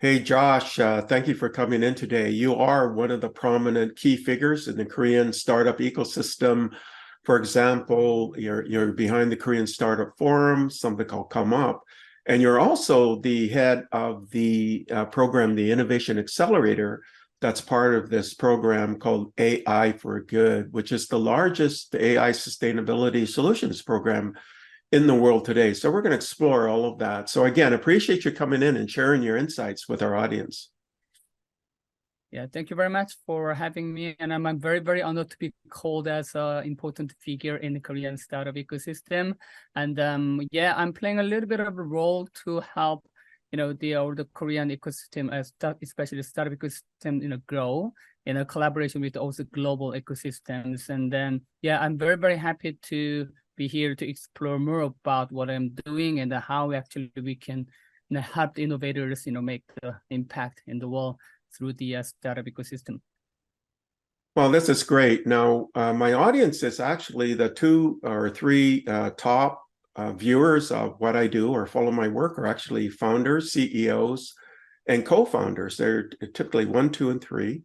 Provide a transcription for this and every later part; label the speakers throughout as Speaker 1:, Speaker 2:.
Speaker 1: Hey Josh, thank you for coming in today. You are one of the prominent key figures in the Korean startup ecosystem. For example, you're behind the Korean Startup Forum, something called COMEUP, and you're also the head of the program, the Innovation Accelerator, that's part of this program called AI for Good, which is the largest AI sustainability solutions program in the world today. So we're going to explore all of that. So again, appreciate you coming in and sharing your insights with our audience.
Speaker 2: Yeah, thank you very much for having me. And I'm very, very honored to be called as an important figure in the Korean startup ecosystem. And yeah, I'm playing a little bit of a role to help, the Korean ecosystem, especially the startup ecosystem, grow in a collaboration with also global ecosystems. And then, yeah, I'm very, very happy to be here to explore more about what I'm doing and how actually we can help the innovators, make the impact in the world through the startup ecosystem.
Speaker 1: Well, this is great. Now, my audience is actually the two or three top viewers of what I do or follow my work are actually founders, CEOs, and co-founders. They're typically 1, 2, and 3.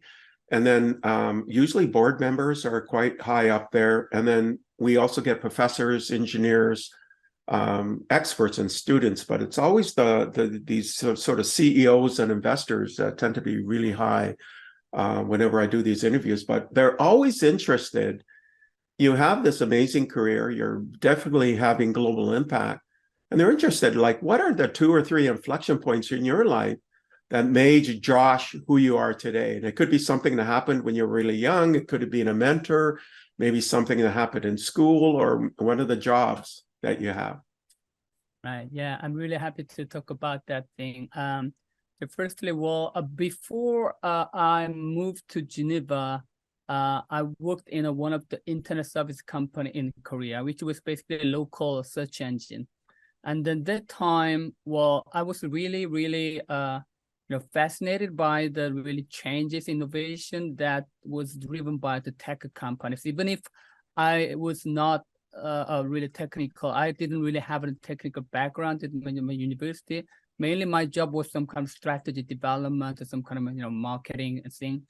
Speaker 1: And then usually board members are quite high up there. And then we also get professors, engineers, experts, and students. But it's always these sort of CEOs and investors that tend to be really high whenever I do these interviews. But they're always interested. You have this amazing career. You're definitely having global impact. And they're interested, like, what are the 2 or 3 inflection points in your life that made Josh who you are today? And it could be something that happened when you were really young. It could have been a mentor, maybe something that happened in school or one of the jobs that you have.
Speaker 2: Right. Yeah, I'm really happy to talk about that thing. Firstly, well, before I moved to Geneva, I worked in one of the internet service company in Korea, which was basically a local search engine. And then that time, well, I was really, really fascinated by the really changes, innovation that was driven by the tech companies. Even if I was not really technical, I didn't really have a technical background in my university. Mainly my job was some kind of strategy development or some kind of, marketing thing.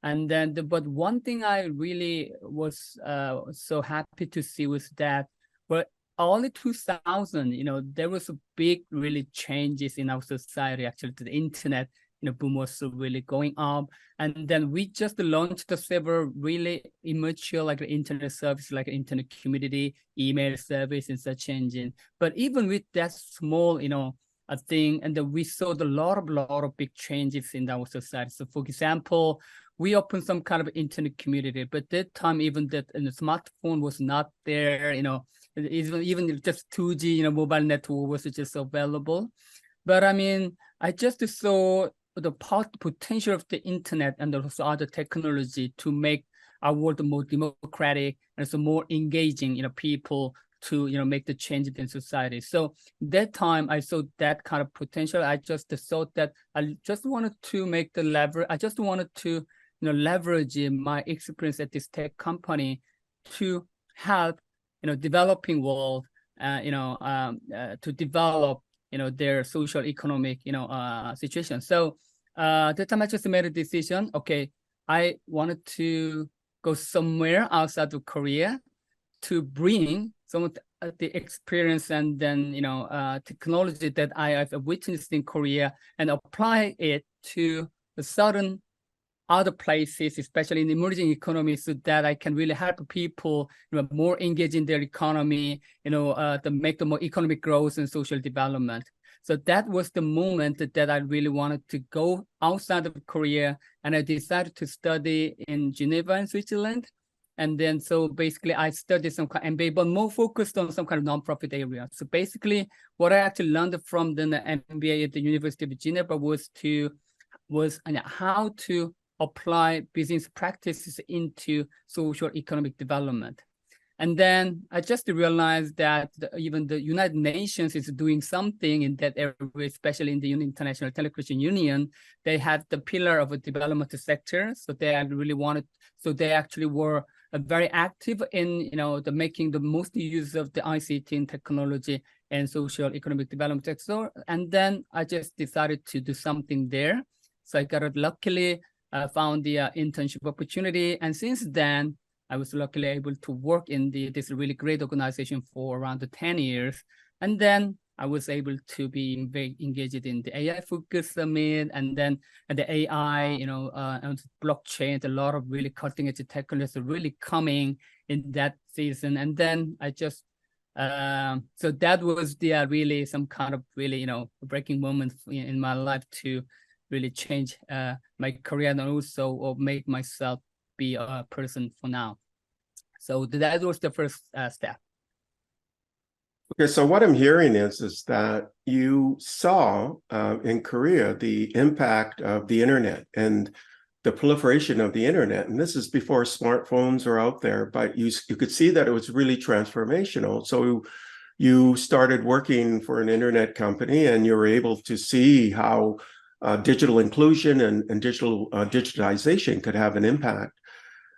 Speaker 2: And then, but one thing I really was so happy to see was that, well, only 2000, there was a big really changes in our society. Actually, the internet, boom was really going up. And then we just launched several really immature like internet service, like internet community, email service, and such engine. But even with that small, a thing, and then we saw a lot of big changes in our society. So, for example, we opened some kind of internet community, but that time even that the smartphone was not there, even just 2G, mobile network was just available. But I mean, I just saw the potential of the internet and also other technology to make our world more democratic and so more engaging, people to make the change in society. So that time I saw that kind of potential. I just thought that I just wanted to make the leverage. I just wanted to leverage my experience at this tech company to help developing world to develop their social economic situation. So that time I just made a decision. Okay, I wanted to go somewhere outside of Korea to bring some of the experience and then technology that I have witnessed in Korea and apply it to the certain other places, especially in emerging economies, so that I can really help people more engage in their economy, to make the more economic growth and social development. So that was the moment that I really wanted to go outside of Korea, and I decided to study in Geneva in Switzerland. And then, so basically I studied some kind of MBA, but more focused on some kind of nonprofit area. So basically what I actually learned from the MBA at the University of Geneva was how to apply business practices into social economic development. And then I just realized that even the United Nations is doing something in that area, especially in the International Telecommunication Union. They have the pillar of a development sector. So they actually were very active in, the making the most use of the ICT and technology and social economic development sector. And then I just decided to do something there. So I got it, luckily found the internship opportunity. And since then, I was luckily able to work in this really great organization for around 10 years. And then I was able to be very engaged in the AI Focus Summit, and then the AI, and blockchain, a lot of really cutting edge technologies really coming in that season. And then I just, so that was the really some kind of really, breaking moment in my life to really change my career and also make myself be a person for now. So that was the first step.
Speaker 1: Okay, so what I'm hearing is that you saw in Korea the impact of the internet and the proliferation of the internet. And this is before smartphones were out there, but you could see that it was really transformational. So you started working for an internet company, and you were able to see how digital inclusion and digitalization could have an impact.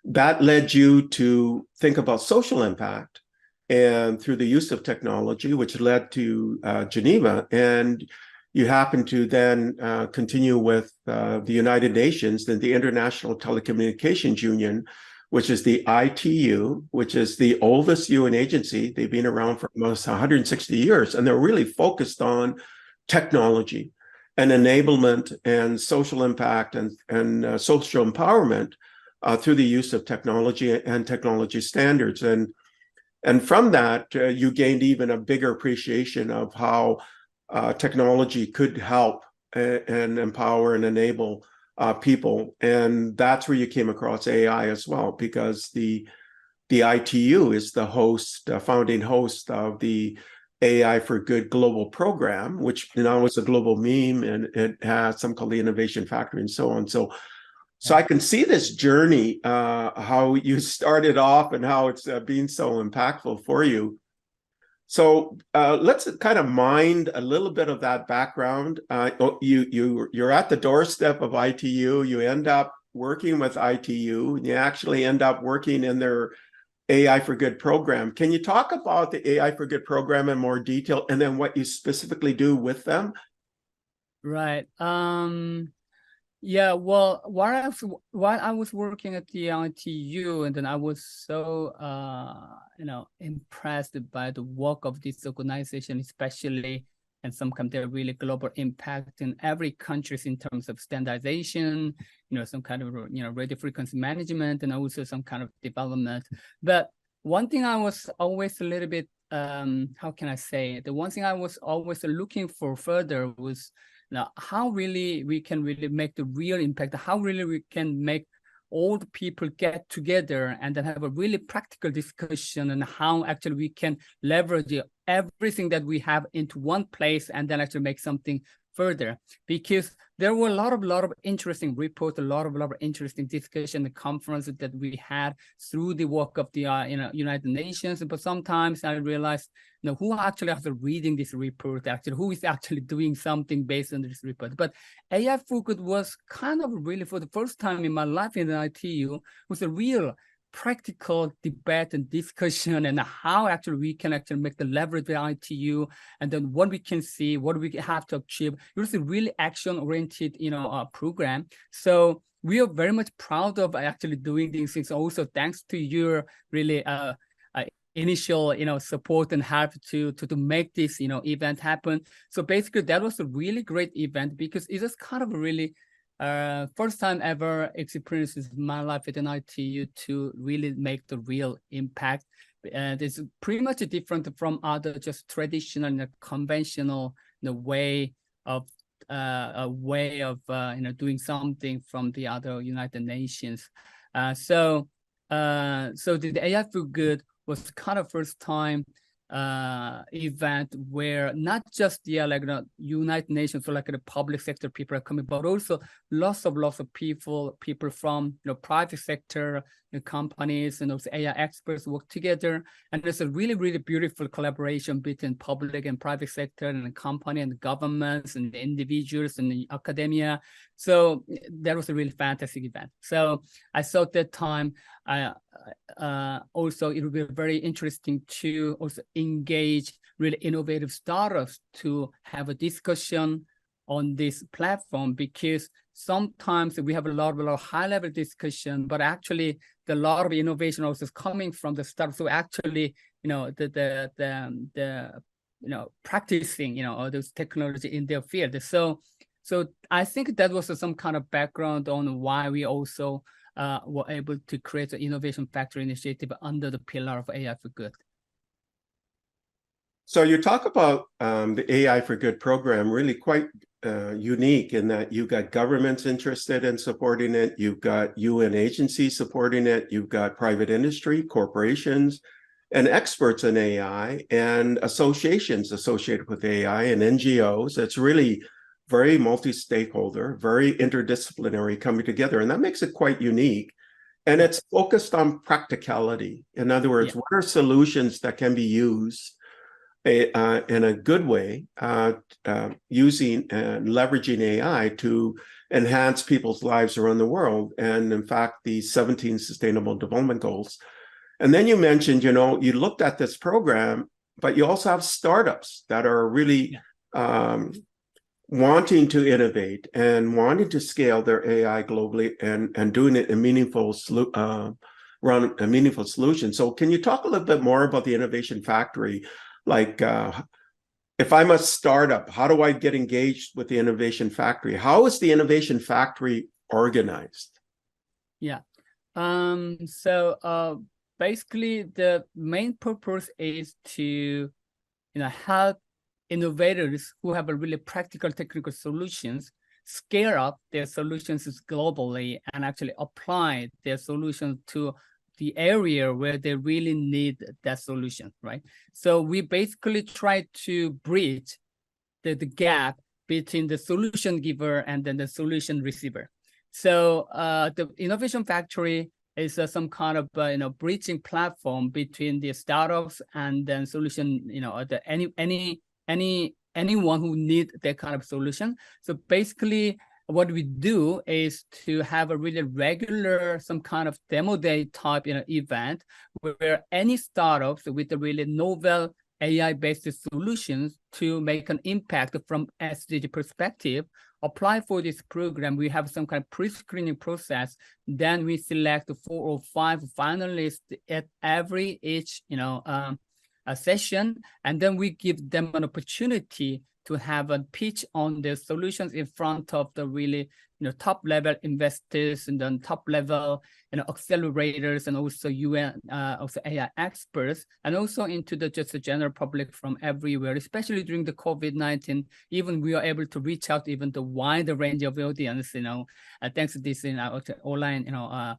Speaker 1: That led you to think about social impact, and through the use of technology, which led to Geneva. And you happen to then continue with the United Nations and the International Telecommunications Union, which is the ITU, which is the oldest UN agency. They've been around for almost 160 years, and they're really focused on technology and enablement and social impact and social empowerment through the use of technology and technology standards. And from that, you gained even a bigger appreciation of how technology could help and empower and enable people. And that's where you came across AI as well, because the ITU is the host, founding host of the AI for Good global program, which now is a global meme, and it has something called the Innovation Factory and so on. So I can see this journey, how you started off and how it's been so impactful for you. So let's kind of mind a little bit of that background. You're at the doorstep of ITU. You end up working with ITU, and you actually end up working in their AI for Good program. Can you talk about the AI for Good program in more detail, and then what you specifically do with them? Right.
Speaker 2: Yeah, well, while I was working at the ITU, and then I was so impressed by the work of this organization, especially, and some kind of really global impact in every countries in terms of standardization, some kind of radio frequency management, and also some kind of development. But one thing I was always a little bit, how can I say? The one thing I was always looking for further was, now, how really we can really make the real impact, how really we can make all the people get together and then have a really practical discussion on how actually we can leverage everything that we have into one place and then actually make something further. Because there were a lot of interesting reports, a lot of interesting discussion, the conferences that we had through the work of the United Nations. But sometimes I realized, who actually is reading this report, actually, who is actually doing something based on this report. But AI for Good was kind of really, for the first time in my life in the ITU, was a real practical debate and discussion, and how actually we can actually make the leverage the ITU, and then what we can see, what we have to achieve. It was a really action-oriented, program. So we are very much proud of actually doing these things. Also, thanks to your really initial, support and help to make this, event happen. So basically, that was a really great event, because it was kind of a really first time ever experiences in my life at an ITU to really make the real impact. And it's pretty much different from other just traditional, conventional way of doing something from the other United Nations. So the AI for Good was kind of first time event where not just the United Nations or the public sector people are coming, but also lots of people from private sector, companies and those AI experts work together. And there's a really, really beautiful collaboration between public and private sector and the company and the governments and the individuals and the academia. So that was a really fantastic event. So I thought that time, also it would be very interesting to also engage really innovative startups to have a discussion on this platform, because sometimes we have a lot of high-level discussion, but actually a lot of innovation also is coming from the startups. So actually, practicing, all those technology in their field. So I think that was some kind of background on why we also were able to create the Innovation Factory initiative under the pillar of AI for Good.
Speaker 1: So you talk about the AI for Good program, really quite unique in that you've got governments interested in supporting it, you've got UN agencies supporting it, you've got private industry, corporations, and experts in AI, and associations associated with AI and NGOs. It's really very multi-stakeholder, very interdisciplinary coming together, and that makes it quite unique. And it's focused on practicality. In other words, what are solutions that can be used in a good way, using and leveraging AI to enhance people's lives around the world, and in fact, the 17 Sustainable Development Goals. And then you mentioned, you looked at this program, but you also have startups that are really wanting to innovate and wanting to scale their AI globally and doing it in run a meaningful solution. So can you talk a little bit more about the Innovation Factory? Like, if I'm a startup, how do I get engaged with the Innovation Factory? How is the Innovation Factory organized?
Speaker 2: Yeah. So basically, the main purpose is to, help innovators who have a really practical technical solutions scale up their solutions globally and actually apply their solutions to the area where they really need that solution, right? So we basically try to bridge the gap between the solution giver and then the solution receiver. So the Innovation Factory is some kind of bridging platform between the startups and then solution, anyone who need that kind of solution. So basically, what we do is to have a really regular, some kind of demo day type event where any startups with a really novel AI-based solutions to make an impact from SDG perspective apply for this program. We have some kind of pre-screening process. Then we select 4 or 5 finalists at each a session, and then we give them an opportunity to have a pitch on their solutions in front of the really top level investors and then top level accelerators and also UN also AI experts, and also into just the general public from everywhere. Especially during the COVID-19, even we are able to reach out even the wider range of audience, thanks to this online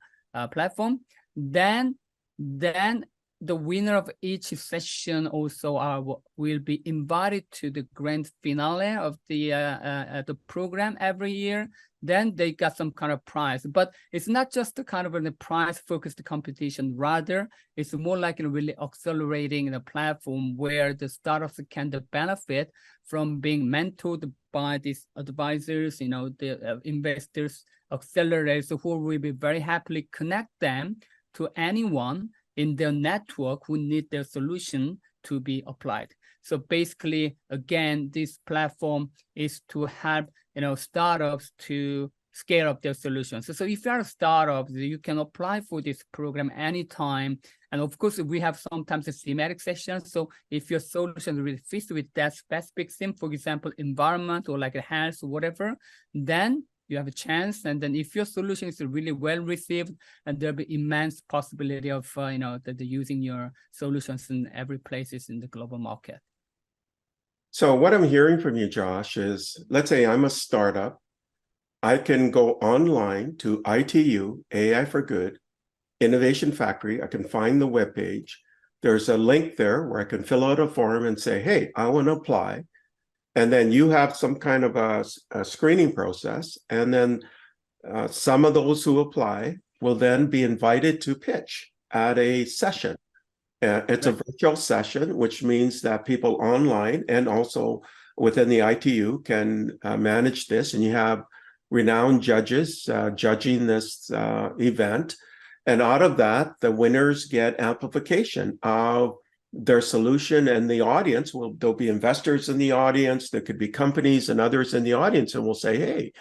Speaker 2: platform. Then the winner of each session also will be invited to the grand finale of the program every year. Then they got some kind of prize, but it's not just the kind of a prize-focused competition. Rather, it's more like really accelerating the platform where the startups can benefit from being mentored by these advisors, the investors, accelerators, who will be very happily connect them to anyone in their network who need their solution to be applied. So basically, again, this platform is to help startups to scale up their solutions. So if you are a startup, you can apply for this program anytime. And of course, we have sometimes a thematic session. So if your solution really fits with that specific theme, for example, environment or like health or whatever, then you have a chance. And then if your solution is really well received, and there'll be immense possibility of using your solutions in every places in the global market.
Speaker 1: So what I'm hearing from you, Josh, is let's say I'm a startup. I can go online to ITU, AI for Good, Innovation Factory. I can find the webpage. There's a link there where I can fill out a form and say, hey, I want to apply. And then you have some kind of a screening process. And then some of those who apply will then be invited to pitch at a session. It's a virtual session, which means that people online and also within the ITU can manage this, and you have renowned judges judging this event. And out of that, the winners get amplification of their solution, and the audience there'll be investors in the audience, there could be companies and others in the audience, and we'll say, hey,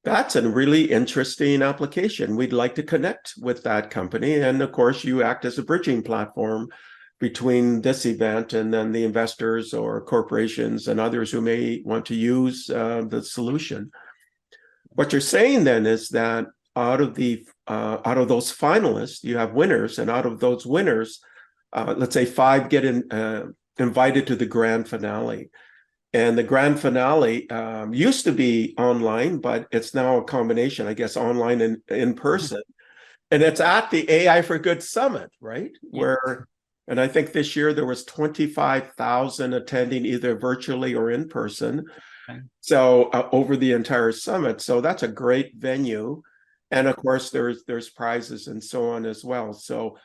Speaker 1: that's a really interesting application. We'd like to connect with that company. And of course, you act as a bridging platform between this event and then the investors or corporations and others who may want to use the solution. What you're saying then is that out of those finalists, you have winners, and out of those winners, let's say 5 get invited to the grand finale. And the grand finale used to be online, but it's now a combination, I guess, online and in person. And it's at the AI for Good Summit, right?
Speaker 2: Yeah.
Speaker 1: And I think this year there was 25,000 attending either virtually or in person. Okay. So over the entire summit. So that's a great venue. And of course, there's prizes and so on as well. So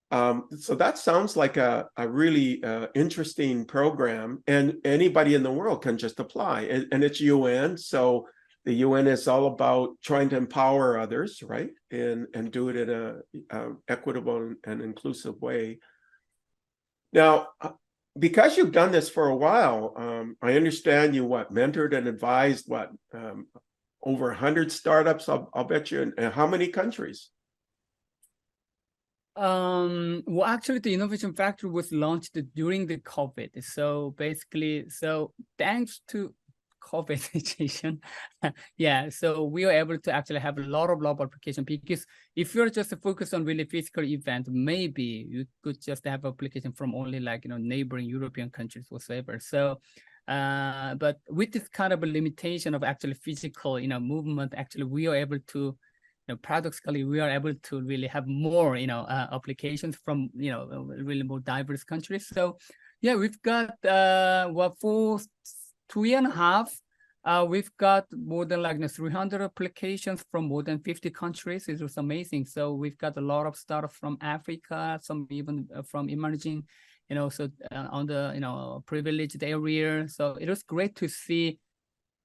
Speaker 1: that sounds like a really interesting program, and anybody in the world can just apply. And it's UN, so the UN is all about trying to empower others, right? And do it in a equitable and inclusive way. Now, because you've done this for a while, I understand you mentored and advised over 100 startups. I'll bet you. In how many countries?
Speaker 2: Well, actually, the Innovation Factory was launched during the COVID. So basically, thanks to COVID situation, yeah, so we were able to actually have a lot of application, because if you're just focused on really physical event, maybe you could just have application from only neighboring European countries whatsoever. So but with this kind of a limitation of actually physical movement, actually we are able to paradoxically, we are able to really have more, applications from, really more diverse countries. So yeah, we've got, for 2.5 we've got more than 300 applications from more than 50 countries. It was amazing. So we've got a lot of startups from Africa, some even from emerging, so on the, privileged area. So it was great to see,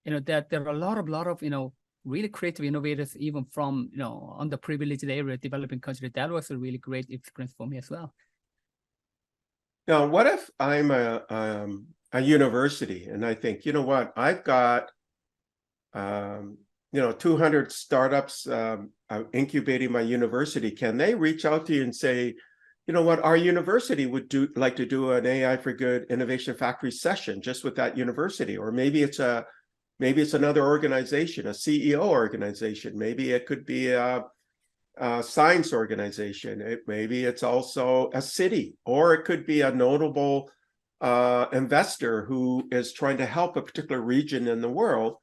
Speaker 2: that there are a lot of, really creative innovators, even from, on the privileged area, developing country. That was a really great experience for me as well.
Speaker 1: Now, what if I'm a university and I think, you know what, I've got, 200 startups incubating my university. Can they reach out to you and say, you know what, our university would like to do an AI for Good Innovation Factory session just with that university? Or maybe it's another organization, a CEO organization. Maybe it could be a science organization. Maybe it's also a city, or it could be a notable investor who is trying to help a particular region in the world.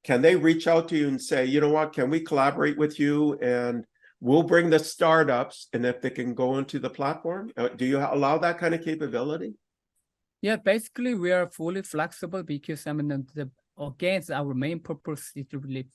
Speaker 1: Can they reach out to you and say, you know what, can we collaborate with you, and we'll bring the startups, and if they can go into the platform? Do you allow that kind of capability?
Speaker 2: Yeah, basically we are fully flexible, because again, our main purpose is to really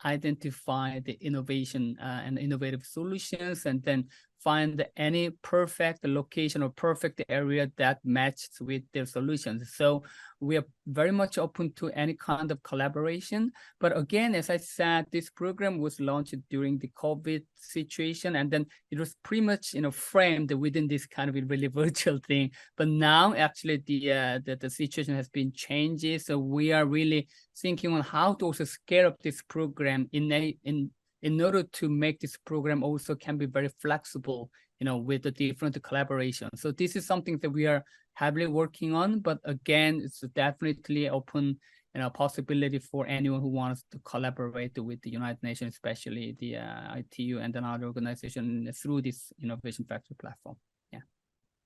Speaker 2: identify the innovation and innovative solutions, and then find any perfect location or perfect area that matches with their solutions. So we are very much open to any kind of collaboration. But again, as I said, this program was launched during the COVID situation, and then it was pretty much framed within this kind of really virtual thing. But now actually the situation has been changing, so we are really thinking on how to also scale up this program in order to make this program also can be very flexible, with the different collaborations. So this is something that we are heavily working on, but again, it's definitely open, possibility for anyone who wants to collaborate with the United Nations, especially the ITU and another organization, through this Innovation Factory platform. Yeah.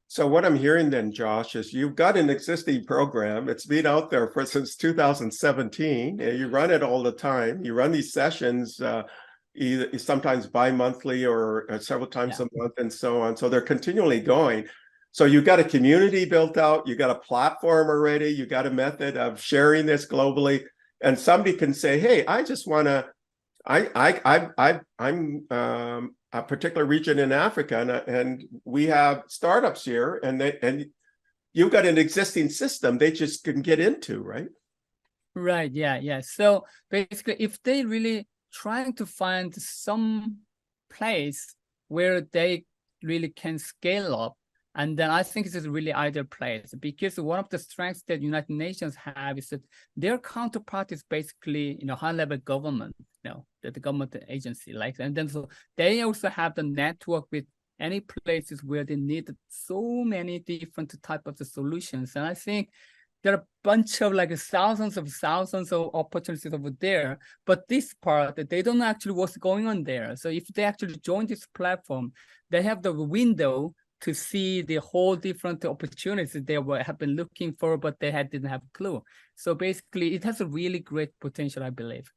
Speaker 1: So what I'm hearing then, Josh, is you've got an existing program. It's been out there since 2017. And you run it all the time. You run these sessions either sometimes bi-monthly or several times a month and so on. So they're continually going. So you've got a community built out, you got a platform already, you got a method of sharing this globally, and somebody can say, hey, I just want to I'm a particular region in Africa, and we have startups here, and you've got an existing system they just can get into, right?
Speaker 2: Right, yeah. So basically, if they really trying to find some place where they really can scale up, and then I think this is really ideal place, because one of the strengths that United Nations have is that their counterpart is basically, high-level government, the government agency, like, and then so they also have the network with any places where they need so many different type of the solutions. And I think there are a bunch of like thousands of opportunities over there, but this part, they don't actually what's going on there. So if they actually join this platform, they have the window to see the whole different opportunities they have been looking for, but they didn't have a clue. So basically, it has a really great potential, I believe.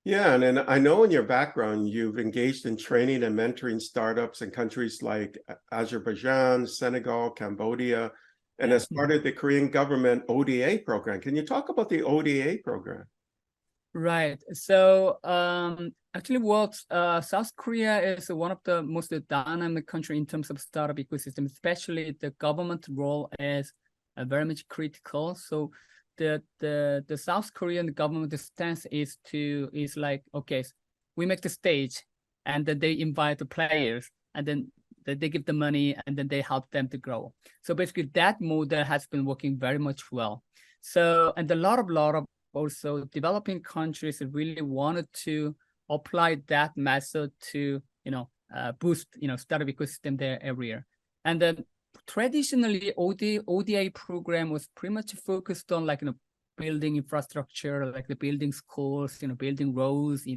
Speaker 1: Yeah, and then I know in your background you've engaged in training and mentoring startups in countries like Azerbaijan, Senegal, Cambodia, and as part of the Korean government ODA program. Can you talk about the ODA program?
Speaker 2: Right. So actually, South Korea is one of the most dynamic country in terms of startup ecosystem, especially the government role is very much critical. So the South Korean government stance is like, okay, we make the stage, and then they invite the players, and then they give the money, and then they help them to grow. So basically, that model has been working very much well. So, and a lot of also developing countries really wanted to apply that method to boost startup ecosystem there everywhere. And then traditionally ODA program was pretty much focused on like building infrastructure, like the building schools, building roads,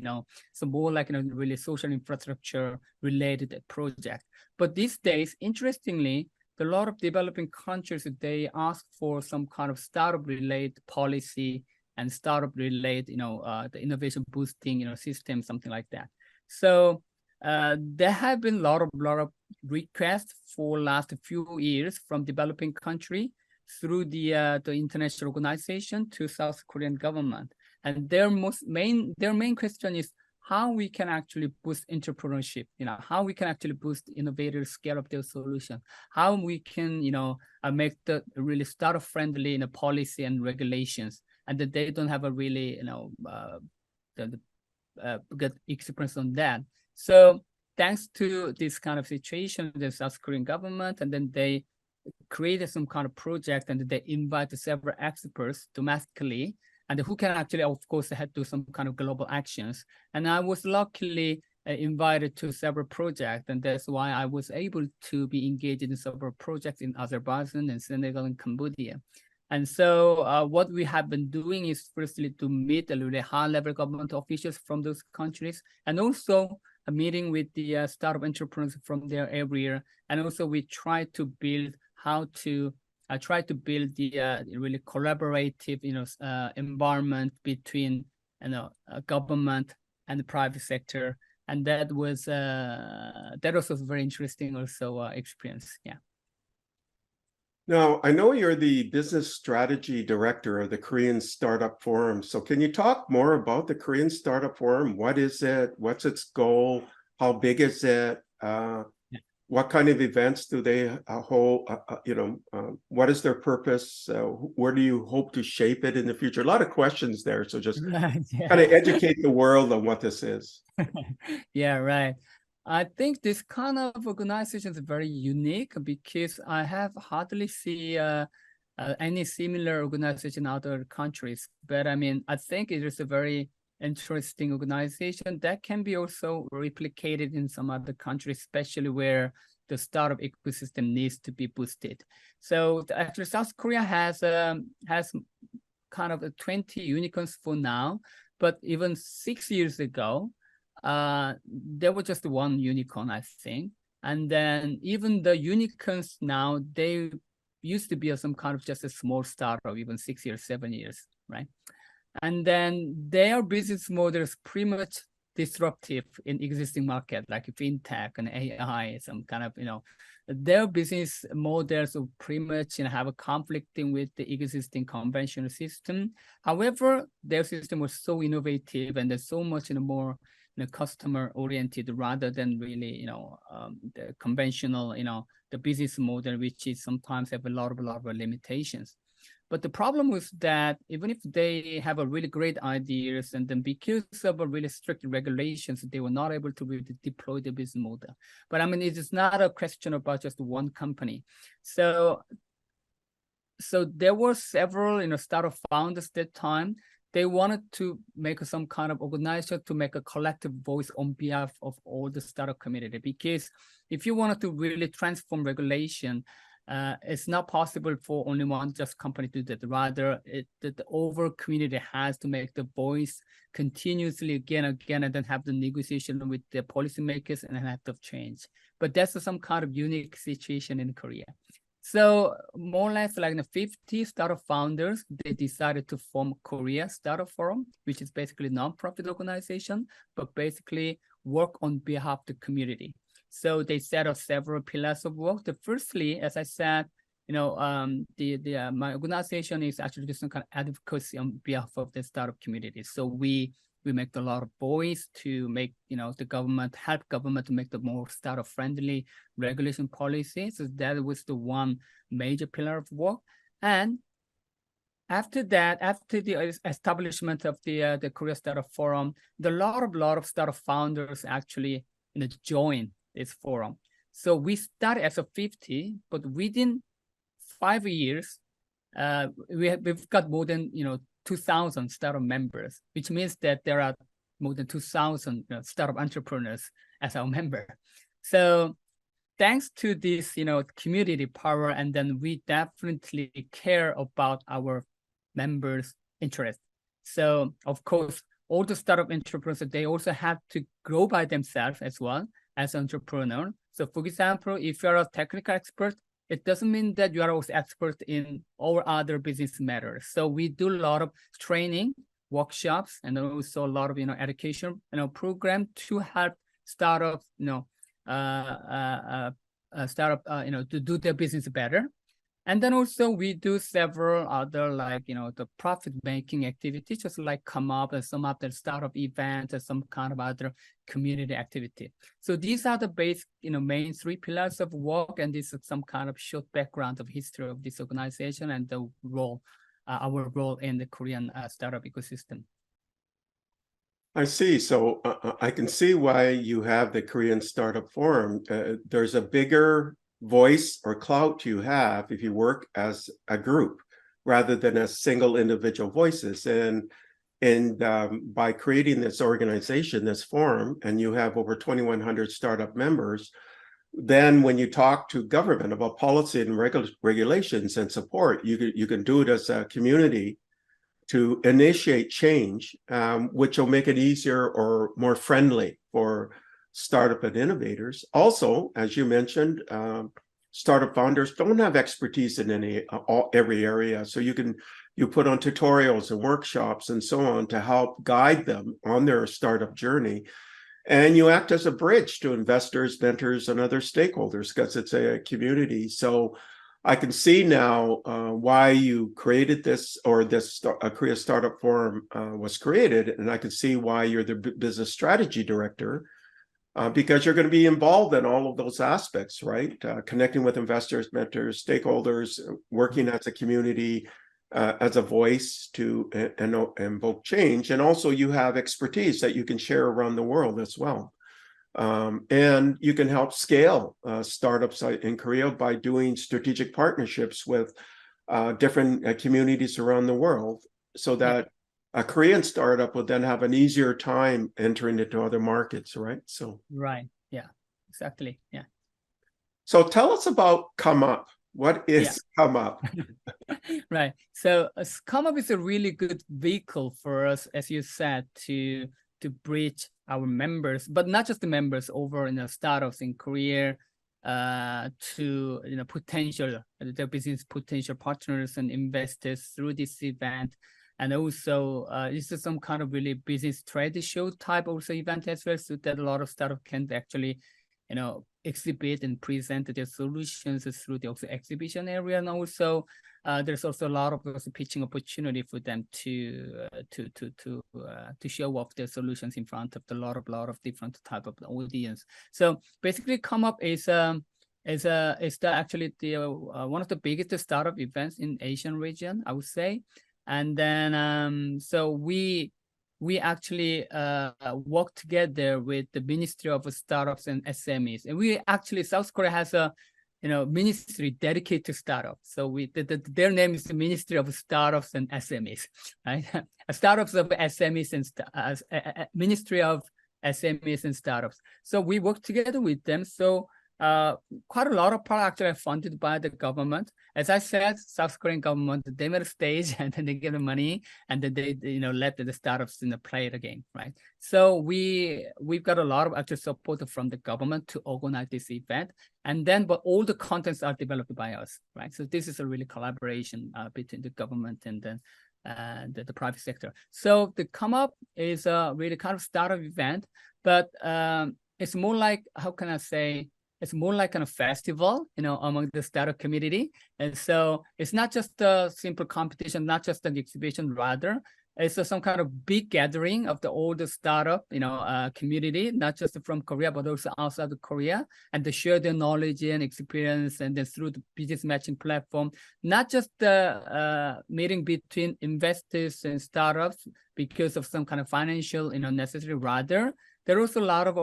Speaker 2: so more like really social infrastructure related project. But these days, interestingly, a lot of developing countries, they ask for some kind of startup related policy and startup related, the innovation boosting, system, something like that. So there have been a lot of requests for last few years from developing country through the international organization to South Korean government, and their main question is how we can actually boost entrepreneurship, how we can actually boost innovators, scale up their solution, how we can make the really startup friendly policy and regulations, and that they don't have a really good experience on that. So thanks to this kind of situation, the South Korean government, and then they created some kind of project, and they invite several experts domestically, and who can actually, of course, head to some kind of global actions. And I was luckily invited to several projects, and that's why I was able to be engaged in several projects in Azerbaijan and Senegal and Cambodia. And so what we have been doing is firstly to meet a really high-level government officials from those countries, and also a meeting with the startup entrepreneurs from there every year. And also we try to build the really collaborative, environment between, government and the private sector. And that was a very interesting also experience. Yeah.
Speaker 1: Now, I know you're the business strategy director of the Korean Startup Forum. So can you talk more about the Korean Startup Forum? What is it? What's its goal? How big is it? What kind of events do they hold? What is their purpose? Where do you hope to shape it in the future? A lot of questions there. So just kind of educate the world on what this is.
Speaker 2: Yeah, right. I think this kind of organization is very unique because I have hardly see any similar organization in other countries. But I mean, I think it is a very interesting organization that can be also replicated in some other countries, especially where the startup ecosystem needs to be boosted. So actually, South Korea has kind of 20 unicorns for now, but even 6 years ago, there was just one unicorn, I think. And then even the unicorns now, they used to be some kind of just a small startup, even 6 years, 7 years, right? And then their business model is pretty much disruptive in existing market, like fintech and AI, some kind of, their business models will pretty much have a conflicting with the existing conventional system. However, their system was so innovative and there's so much more customer oriented rather than really the conventional the business model, which is sometimes have a lot of limitations. But the problem was that even if they have a really great ideas, and then because of a really strict regulations, they were not able to really deploy the business model. But I mean, it is not a question about just one company. So there were several startup founders at that time. They wanted to make some kind of organization to make a collective voice on behalf of all the startup community. Because if you wanted to really transform regulation, it's not possible for only one just company to do that. Rather, the overall community has to make the voice continuously again, and then have the negotiation with the policymakers and have to change. But that's some kind of unique situation in Korea. So more or less like 50 startup founders, they decided to form Korea Startup Forum, which is basically a non-profit organization, but basically work on behalf of the community. So they set up several pillars of work. The firstly, as I said, my organization is actually just some kind of advocacy on behalf of the startup community. So we make a lot of voice to make help government to make the more startup friendly regulation policy. So that was the one major pillar of work. And after that, after the establishment of the Korea Startup Forum, a lot of startup founders actually joined this forum. So we started as a 50, but within 5 years, we've got more than 2,000 startup members, which means that there are more than 2,000 startup entrepreneurs as our member. So thanks to this community power, and then we definitely care about our members' interest. So of course, all the startup entrepreneurs, they also have to grow by themselves as well as an entrepreneur. So for example, if you're a technical expert, it doesn't mean that you are also expert in all other business matters. So we do a lot of training, workshops, and also a lot of education program to help startups to do their business better. And then also we do several other the profit making activities, just like COMEUP and some other startup events and some kind of other community activity. So these are the basic main 3 pillars of work, and this is some kind of short background of history of this organization and the role, our role in the Korean startup ecosystem.
Speaker 1: I see. So I can see why you have the Korean Startup Forum. There's a bigger voice or clout you have if you work as a group rather than as single individual voices. And by creating this organization, this forum, and you have over 2,100 startup members, then when you talk to government about policy and regulations and support, you can do it as a community to initiate change, which will make it easier or more friendly for startup and innovators. Also, as you mentioned, startup founders don't have expertise in every area. So you put on tutorials and workshops and so on to help guide them on their startup journey. And you act as a bridge to investors, mentors, and other stakeholders because it's a community. So I can see now why you created this, or this Korea Startup Forum was created. And I can see why you're the business strategy director, because you're going to be involved in all of those aspects, right? Connecting with investors, mentors, stakeholders, working as a community, as a voice to invoke change. And also you have expertise that you can share around the world as well. And you can help scale startups in Korea by doing strategic partnerships with different communities around the world, so that a Korean startup would then have an easier time entering into other markets, right? So
Speaker 2: right, yeah, exactly, yeah.
Speaker 1: So tell us about COMEUP. What is COMEUP?
Speaker 2: Right. So COMEUP is a really good vehicle for us, as you said, to bridge our members, but not just the members over in the startups in Korea, to their business potential partners and investors through this event. And also this is some kind of really business trade show type also event as well, so that a lot of startups can actually exhibit and present their solutions through the exhibition area, and also there's also a lot of pitching opportunity for them to show off their solutions in front of a lot of different type of audience. So basically, COMEUP is actually the one of the biggest startup events in Asian region, I would say. And then so we actually work together with the Ministry of Startups and SMEs, and we actually, South Korea has a ministry dedicated to startups. So their name is the Ministry of Startups and SMEs, right? Startups of SMEs and Ministry of SMEs and Startups. So we work together with them. So quite a lot of products actually are funded by the government. As I said, South Korean government, they made a stage and then they give them money and then they let the startups play the game, right? So we've got a lot of actual support from the government to organize this event, and then but all the contents are developed by us, right? So this is a really collaboration between the government and then the private sector. So the COMEUP is a really kind of startup event, but it's more like, how can I say? It's more like a festival, among the startup community. And so it's not just a simple competition, not just an exhibition, rather, it's some kind of big gathering of the older startup, community, not just from Korea, but also outside of Korea, and to share their knowledge and experience, and then through the business matching platform, not just the meeting between investors and startups because of some kind of financial, necessary, rather, there are also a lot of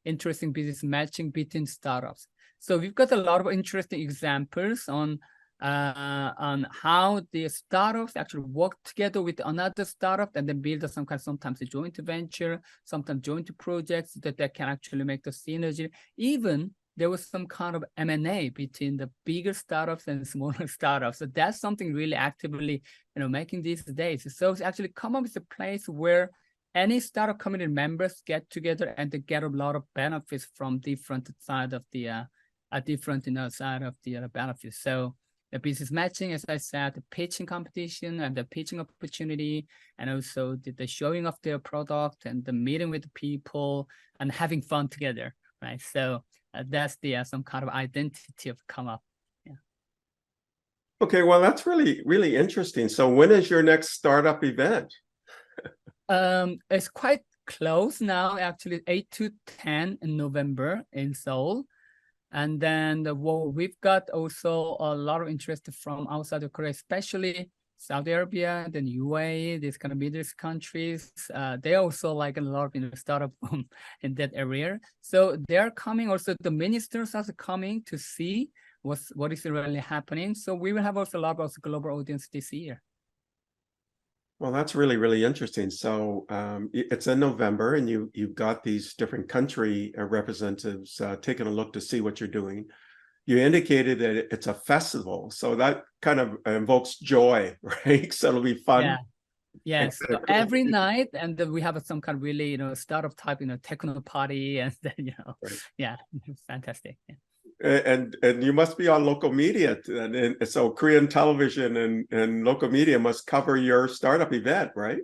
Speaker 2: interesting business matching between startups. So we've got a lot of interesting examples on how the startups actually work together with another startup and then build some kind of sometimes a joint venture, sometimes joint projects that can actually make the synergy. Even there was some kind of M&A between the bigger startups and smaller startups. So that's something really actively, making these days. So it's actually COMEUP is a place where any startup community members get together and they get a lot of benefits from different side of the side of the benefits. So the business matching, as I said, the pitching competition and the pitching opportunity, and also the showing of their product and the meeting with the people and having fun together, right? So that's the some kind of identity of COMEUP. Yeah.
Speaker 1: Okay, well, that's really, really interesting. So when is your next startup event?
Speaker 2: It's quite close now, actually 8 to 10 in November in Seoul. And then we've got also a lot of interest from outside of Korea, especially Saudi Arabia, then UAE, these kind of Middle East countries. They also like a lot of startup in that area. So they're coming. Also, the ministers are coming to see what is really happening. So we will have also a lot of global audience this year.
Speaker 1: Well, that's really, really interesting. So it's in November, and you've got these different country representatives taking a look to see what you're doing. You indicated that it's a festival, so that kind of invokes joy, right? So it'll be fun.
Speaker 2: Yeah. Yes. So every night, and then we have some kind of really, startup type, techno party, and then
Speaker 1: Right.
Speaker 2: Yeah, it's fantastic. Yeah.
Speaker 1: And you must be on local media, and so Korean television and local media must cover your startup event, right?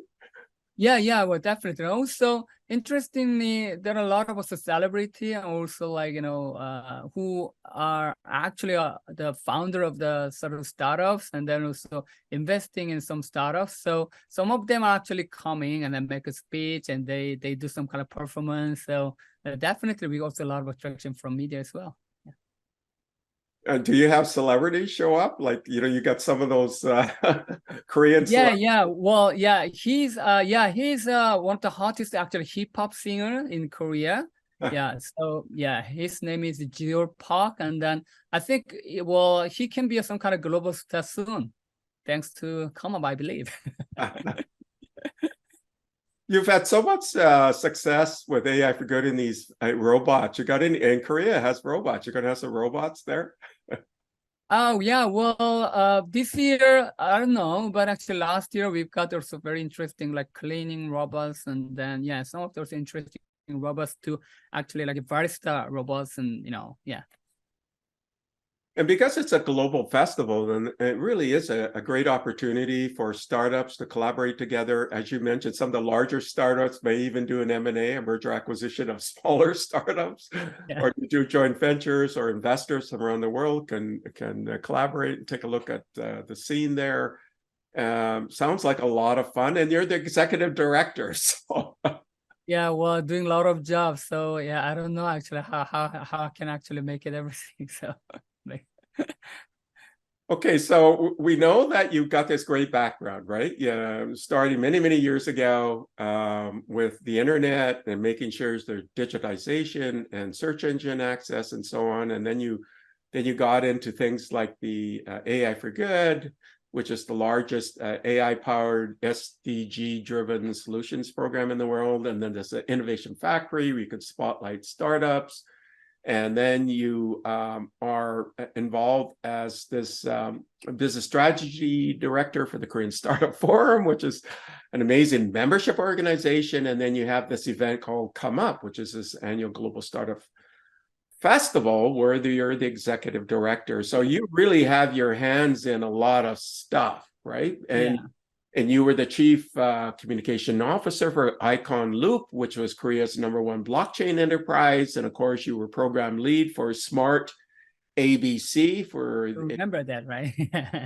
Speaker 2: Yeah, well, definitely. Also, interestingly, there are a lot of us celebrity, and also like who are actually the founder of the sort of startups, and then also investing in some startups. So some of them are actually coming and then make a speech, and they do some kind of performance. So definitely, we also a lot of attraction from media as well.
Speaker 1: And do you have celebrities show up? Like, you got some of those Korean celebrities?
Speaker 2: Yeah. Well, yeah, he's one of the hottest actually hip hop singer in Korea. Yeah, so yeah, his name is Jior Park, and then I think he can be some kind of global star soon, thanks to COMEUP, I believe.
Speaker 1: You've had so much success with AI for good in these robots. You got in Korea has robots. You're going to have some robots there?
Speaker 2: Oh yeah, well, this year I don't know, but actually last year we've got also very interesting like cleaning robots, and then yeah, some of those interesting robots too, actually like barista robots, and yeah.
Speaker 1: And because it's a global festival, then it really is a great opportunity for startups to collaborate together. As you mentioned, some of the larger startups may even do an M&A, a merger acquisition of smaller startups,
Speaker 2: Yeah.
Speaker 1: or do joint ventures, or investors from around the world can collaborate and take a look at the scene there. Sounds like a lot of fun, and you're the executive director. So.
Speaker 2: Yeah, well, doing a lot of jobs. So yeah, I don't know actually how I can actually make it everything. So like,
Speaker 1: Okay, so we know that you've got this great background, right? Yeah, starting many, many years ago with the internet and making sure there's digitization and search engine access and so on. And then you got into things like the AI for Good, which is the largest AI-powered SDG-driven solutions program in the world. And then there's an innovation factory where you can spotlight startups. And then you are involved as this business strategy director for the Korean Startup Forum, which is an amazing membership organization. And then you have this event called COMEUP, which is this annual global startup festival where you're the executive director. So you really have your hands in a lot of stuff, right?
Speaker 2: yeah.
Speaker 1: And you were the chief communication officer for Icon Loop, which was Korea's #1 blockchain enterprise. And of course, you were program lead for Smart ABC for
Speaker 2: Remember that, right?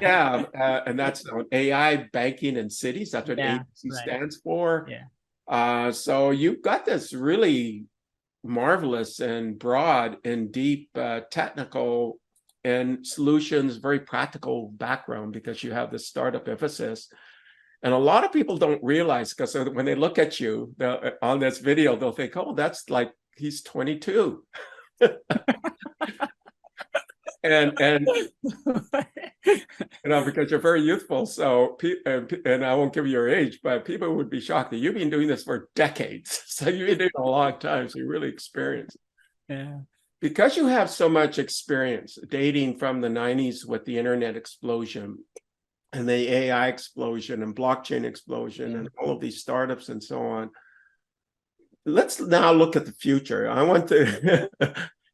Speaker 1: yeah, and that's on AI, banking, and cities. That's what
Speaker 2: Yeah,
Speaker 1: ABC
Speaker 2: right.
Speaker 1: stands for.
Speaker 2: Yeah.
Speaker 1: So you've got this really marvelous and broad and deep technical and solutions, very practical background because you have this startup emphasis. And a lot of people don't realize, because when they look at you on this video, they'll think, oh, that's like he's 22. and because you're very youthful. So, and I won't give you your age, but people would be shocked that you've been doing this for decades. So you've been doing it a long time. So you're really experienced.
Speaker 2: Yeah.
Speaker 1: Because you have so much experience dating from the 90s with the internet explosion and the AI explosion and blockchain explosion and all of these startups and so on. Let's now look at the future. I want to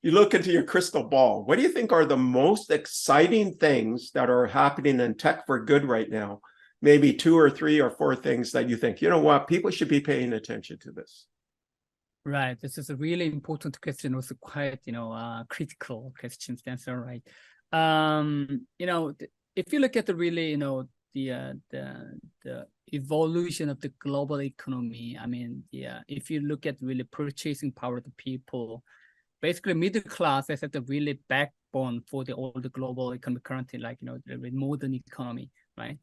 Speaker 1: you look into your crystal ball. What do you think are the most exciting things that are happening in tech for good right now? Maybe 2 or 3 or 4 things that you think, you know what, people should be paying attention to this.
Speaker 2: Right. This is a really important question, also quite, critical questions to answer, right? If you look at the really, the evolution of the global economy, I mean, if you look at really purchasing power of the people, basically middle class is at the really backbone for all the global economy currently, like, the modern economy, right?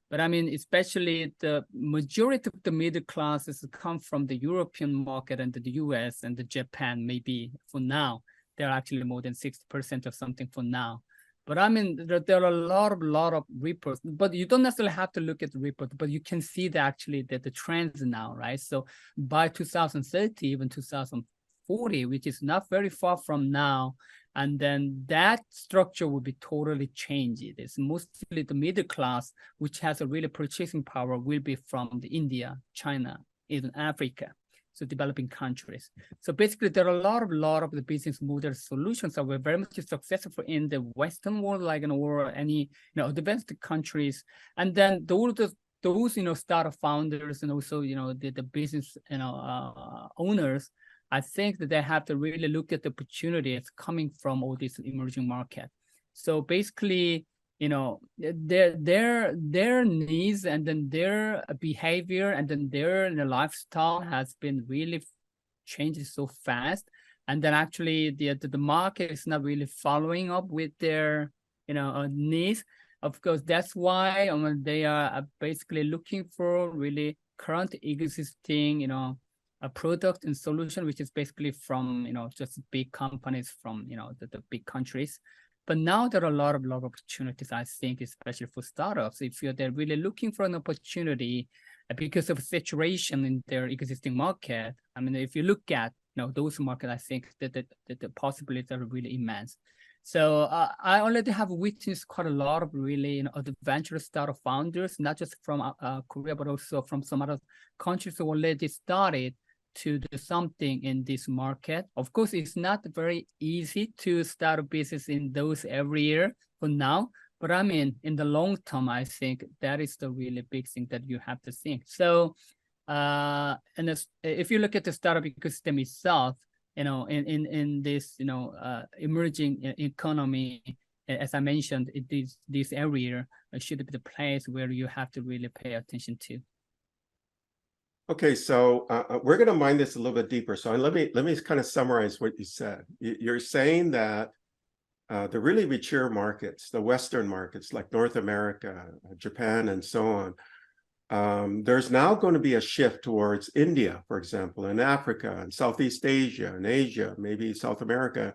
Speaker 2: But I mean, especially the majority of the middle classes come from the European market and the US and the Japan, maybe for now. They're actually more than 60% of something for now. But I mean, there are a lot of reports, but you don't necessarily have to look at the report, but you can see the trends now, right? So by 2030, even 2040, which is not very far from now, and then that structure will be totally changed. It's mostly the middle class, which has a really purchasing power, will be from the India, China, even Africa, so developing countries. So basically, there are a lot of the business model solutions that were very much successful in the Western world, like or any advanced countries, and then those startup founders and also the business owners. I think that they have to really look at the opportunities coming from all these emerging markets. So basically, their needs and then their behavior and then their lifestyle has been really changing so fast. And then actually the market is not really following up with their needs. Of course, that's why they are basically looking for really current existing a product and solution, which is basically from just big companies from the big countries. But now there are a lot of opportunities, I think, especially for startups. If they're really looking for an opportunity because of saturation in their existing market, I mean, if you look at those markets, I think that the possibilities are really immense. So I already have witnessed quite a lot of really adventurous startup founders, not just from Korea, but also from some other countries who already started to do something in this market. Of course, it's not very easy to start a business in those every year for now. But I mean, in the long term, I think that is the really big thing that you have to think. So, and if you look at the startup ecosystem itself, in this, emerging economy, as I mentioned, this area should be the place where you have to really pay attention to.
Speaker 1: Okay, so we're going to mine this a little bit deeper. So let me kind of summarize what you said. You're saying that the really mature markets, the Western markets like North America, Japan, and so on, there's now going to be a shift towards India, for example, and Africa, and Southeast Asia, and Asia, maybe South America,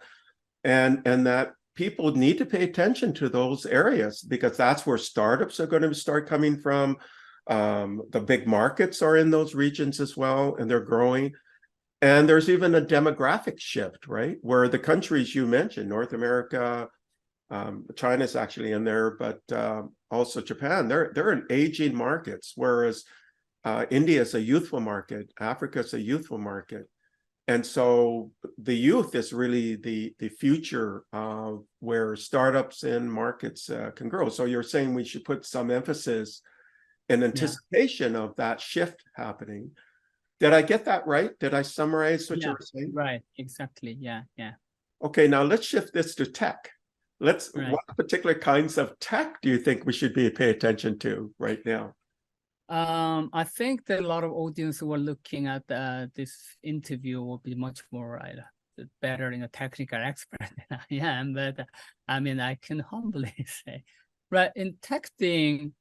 Speaker 1: and that people need to pay attention to those areas because that's where startups are going to start coming from. The big markets are in those regions as well, and they're growing. And there's even a demographic shift, right? Where the countries you mentioned, North America, China's actually in there, but also Japan, they're in aging markets, whereas India is a youthful market, Africa is a youthful market. And so the youth is really the future of where startups and markets can grow. So you're saying we should put some emphasis in anticipation of that shift happening. Did I get that right? Did I summarize what you were saying?
Speaker 2: Right, exactly. Yeah.
Speaker 1: Okay, now let's shift this to tech. What particular kinds of tech do you think we should pay attention to right now?
Speaker 2: I think that a lot of audience who are looking at this interview will be much more better in a technical expert than I am. But I mean, I can humbly say, right, in texting,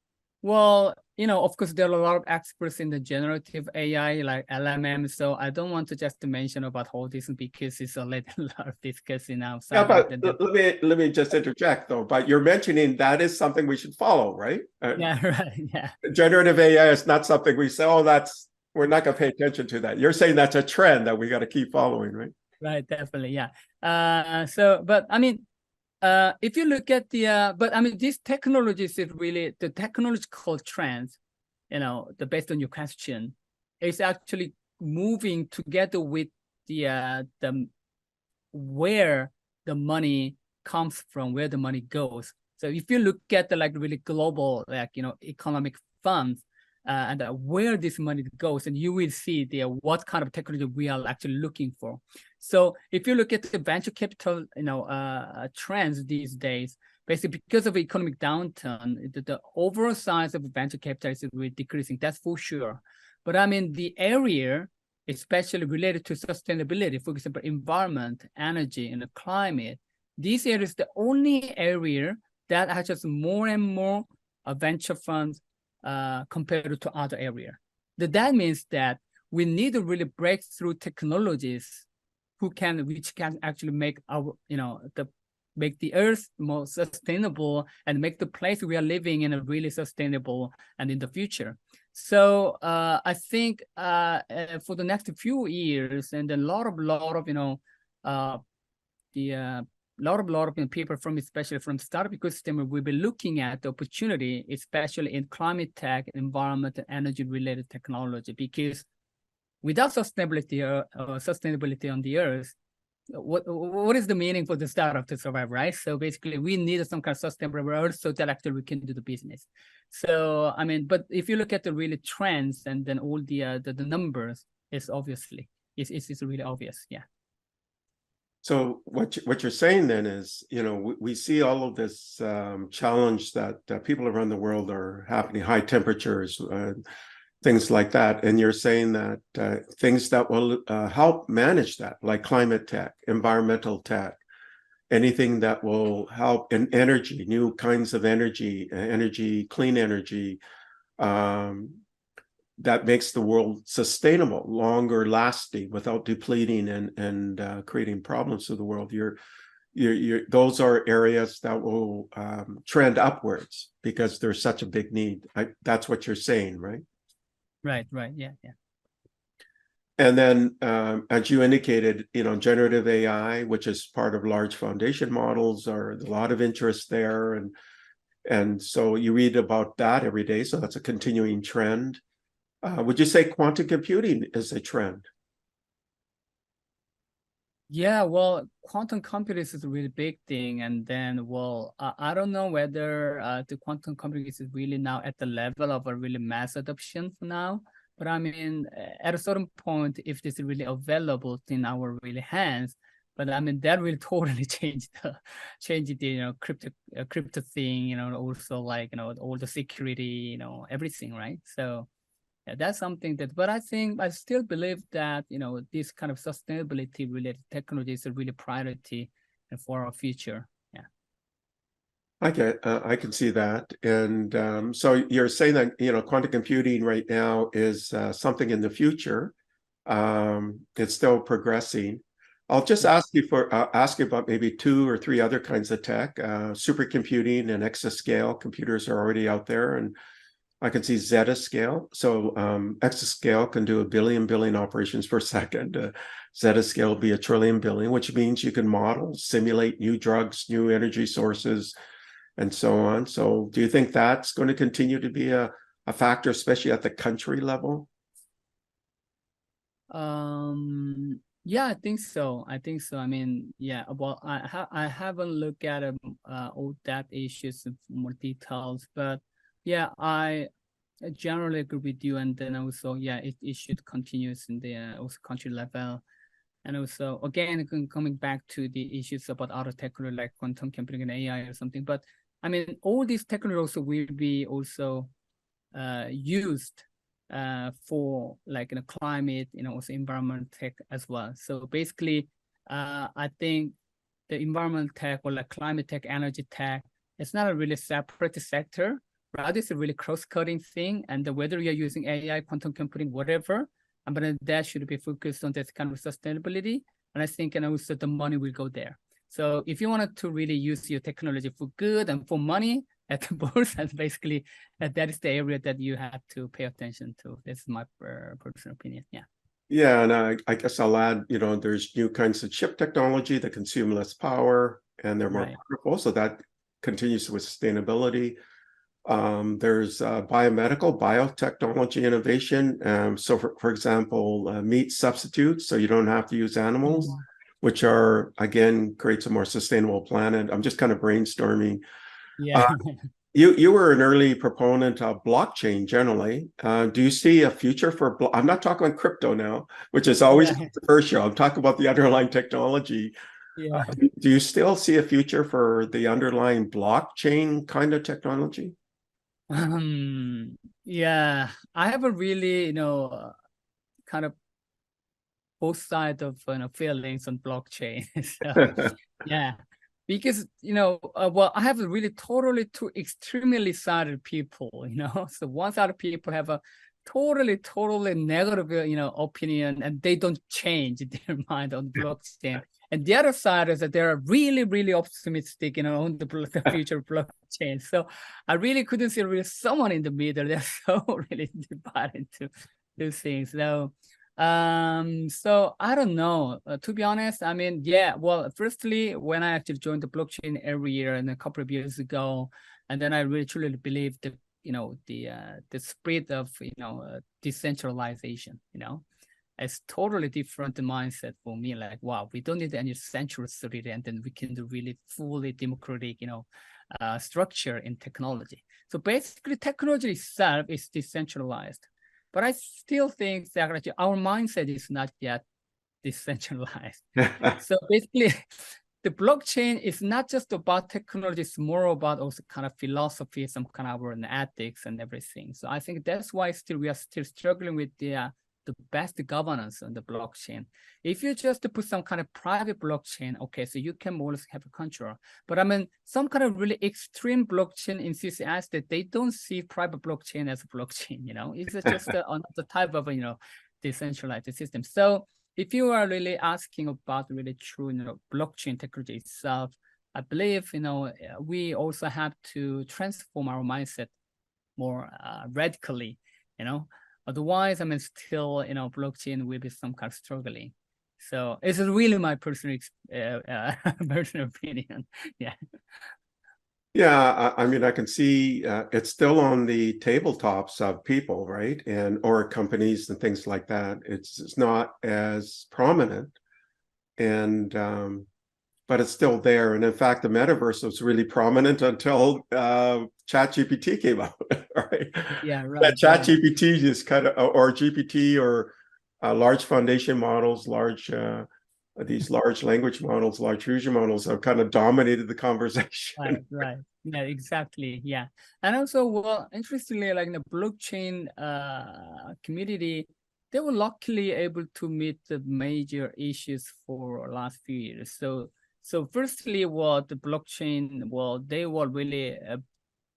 Speaker 2: well, of course, there are a lot of experts in the generative AI, like LMM. So I don't want to just mention about all this because it's a lot of discussing outside.
Speaker 1: Yeah, but let me just interject though. But you're mentioning that is something we should follow, right?
Speaker 2: Yeah, right. Yeah.
Speaker 1: Generative AI is not something we say, oh, we're not going to pay attention to that. You're saying that's a trend that we got to keep following, right?
Speaker 2: Right, definitely, yeah. But I mean, if you look at but I mean, these technologies is really the technological trends, based on your question, is actually moving together with the where the money comes from, where the money goes. So if you look at the really global, economic funds, and where this money goes, and you will see what kind of technology we are actually looking for. So if you look at the venture capital, trends these days, basically because of economic downturn, the overall size of venture capital is really decreasing. That's for sure. But I mean, the area, especially related to sustainability, for example, environment, energy, and climate, this area is the only area that has just more and more venture funds compared to other areas. That means that we need to really breakthrough technologies which can actually make our, make the earth more sustainable and make the place we are living in a really sustainable and in the future. So I think for the next few years, and a lot of people especially from startup ecosystem will be looking at the opportunity, especially in climate tech, environment, and energy related technology, because without sustainability on the earth, what is the meaning for the startup to survive, right? So basically we need some kind of sustainable earth so that actually we can do the business. So I mean, but if you look at the really trends and then all the numbers, it's really obvious, yeah.
Speaker 1: So what you're saying then is, we see all of this challenge that people around the world are happening, high temperatures, things like that. And you're saying that things that will help manage that, like climate tech, environmental tech, anything that will help in energy, new kinds of energy, clean energy, that makes the world sustainable, longer lasting, without depleting and creating problems to the world. Those are areas that will trend upwards because there's such a big need. That's what you're saying, right?
Speaker 2: Right, yeah.
Speaker 1: And then, as you indicated, generative AI, which is part of large foundation models, are a lot of interest there, and so you read about that every day. So that's a continuing trend. Would you say quantum computing is a trend?
Speaker 2: Yeah, well, quantum computing is a really big thing, and then, well, I don't know whether the quantum computing is really now at the level of a really mass adoption for now. But I mean, at a certain point, if this is really available in our really hands, but I mean that will totally change the crypto thing, also like all the security, everything, right? So. Yeah, that's something that, but I still believe that, this kind of sustainability related technology is a really priority for our future. Yeah.
Speaker 1: I can see that. And so you're saying that, quantum computing right now is something in the future. It's still progressing. I'll just
Speaker 2: Yeah.
Speaker 1: ask you about maybe two or three other kinds of tech. Supercomputing and exascale computers are already out there, and I can see zettascale. So exascale can do a billion operations per second. Zettascale will be a trillion billion, which means you can model, simulate new drugs, new energy sources, and so on. So do you think that's going to continue to be a factor, especially at the country level?
Speaker 2: Yeah, I think so. I think so. I mean, yeah, well, I haven't looked at all that issues in more details, but yeah, I generally agree with you. And then also, yeah, it should continue in the also country level. And also, again, coming back to the issues about other technology like quantum computing and AI or something. But I mean, all these technologies also will be also used for like climate, also environment tech as well. So basically, I think the environment tech or like climate tech, energy tech, it's not a really separate sector. Rather, it's a really cross-cutting thing. And whether you're using AI, quantum computing, whatever, but that should be focused on this kind of sustainability. And I think, and also the money will go there. So if you wanted to really use your technology for good and for money at the board, and basically that is the area that you have to pay attention to. This is my personal opinion. Yeah.
Speaker 1: Yeah, and I guess I'll add, there's new kinds of chip technology that consume less power and they're more
Speaker 2: Right.
Speaker 1: powerful. So that continues with sustainability. There's biomedical, biotechnology innovation. So for example, meat substitutes, so you don't have to use animals,
Speaker 2: Mhm.
Speaker 1: which are, again, creates a more sustainable planet. I'm just kind of brainstorming.
Speaker 2: Yeah.
Speaker 1: Uh, you were an early proponent of blockchain generally. Do you see a future for, I'm not talking about crypto now, which is always
Speaker 2: Yeah.
Speaker 1: controversial. I'm talking about the underlying technology.
Speaker 2: Yeah.
Speaker 1: Do you still see a future for the underlying blockchain kind of technology?
Speaker 2: Yeah. I have a really, kind of both sides of feelings on blockchain. So yeah, because well, I have really totally two extremely sided people. So one side of people have a totally negative opinion, and they don't change their mind on blockchain. And the other side is that they're really optimistic, on the future of blockchain. So I really couldn't see really someone in the middle. They're so really divided into two things. So I don't know. To be honest, I mean, yeah. Well, firstly, when I actually joined the blockchain every year and a couple of years ago, and then I really truly believe that the spread of decentralization. It's totally different mindset for me. Like, wow, we don't need any central authority, and then we can do really fully democratic, structure in technology. So basically, technology itself is decentralized. But I still think that actually our mindset is not yet decentralized. So basically, the blockchain is not just about technology, it's more about also kind of philosophy, some kind of ethics and everything. So I think that's why we are still struggling with the best governance on the blockchain. If you just put some kind of private blockchain, okay, so you can more or less have a control. But I mean, some kind of really extreme blockchain insists that they don't see private blockchain as a blockchain, It's just another type of, decentralized system. So if you are really asking about really true, blockchain technology itself, I believe, we also have to transform our mindset more radically, you know. Otherwise, I mean, still, blockchain will be some kind of struggling. So it's really my personal personal opinion. Yeah.
Speaker 1: Yeah, I mean, I can see it's still on the tabletops of people, right? And or companies and things like that. It's not as prominent. and but it's still there. And in fact, the metaverse was really prominent until ChatGPT came out, right?
Speaker 2: Yeah,
Speaker 1: That
Speaker 2: right, right.
Speaker 1: ChatGPT just kind of, or GPT, or large foundation models, these large language models, large fusion models have kind of dominated the conversation.
Speaker 2: Right, right. Yeah, exactly. Yeah. And also, well, interestingly, like in the blockchain community, they were luckily able to meet the major issues for last few years. So firstly, what the blockchain, well, they were really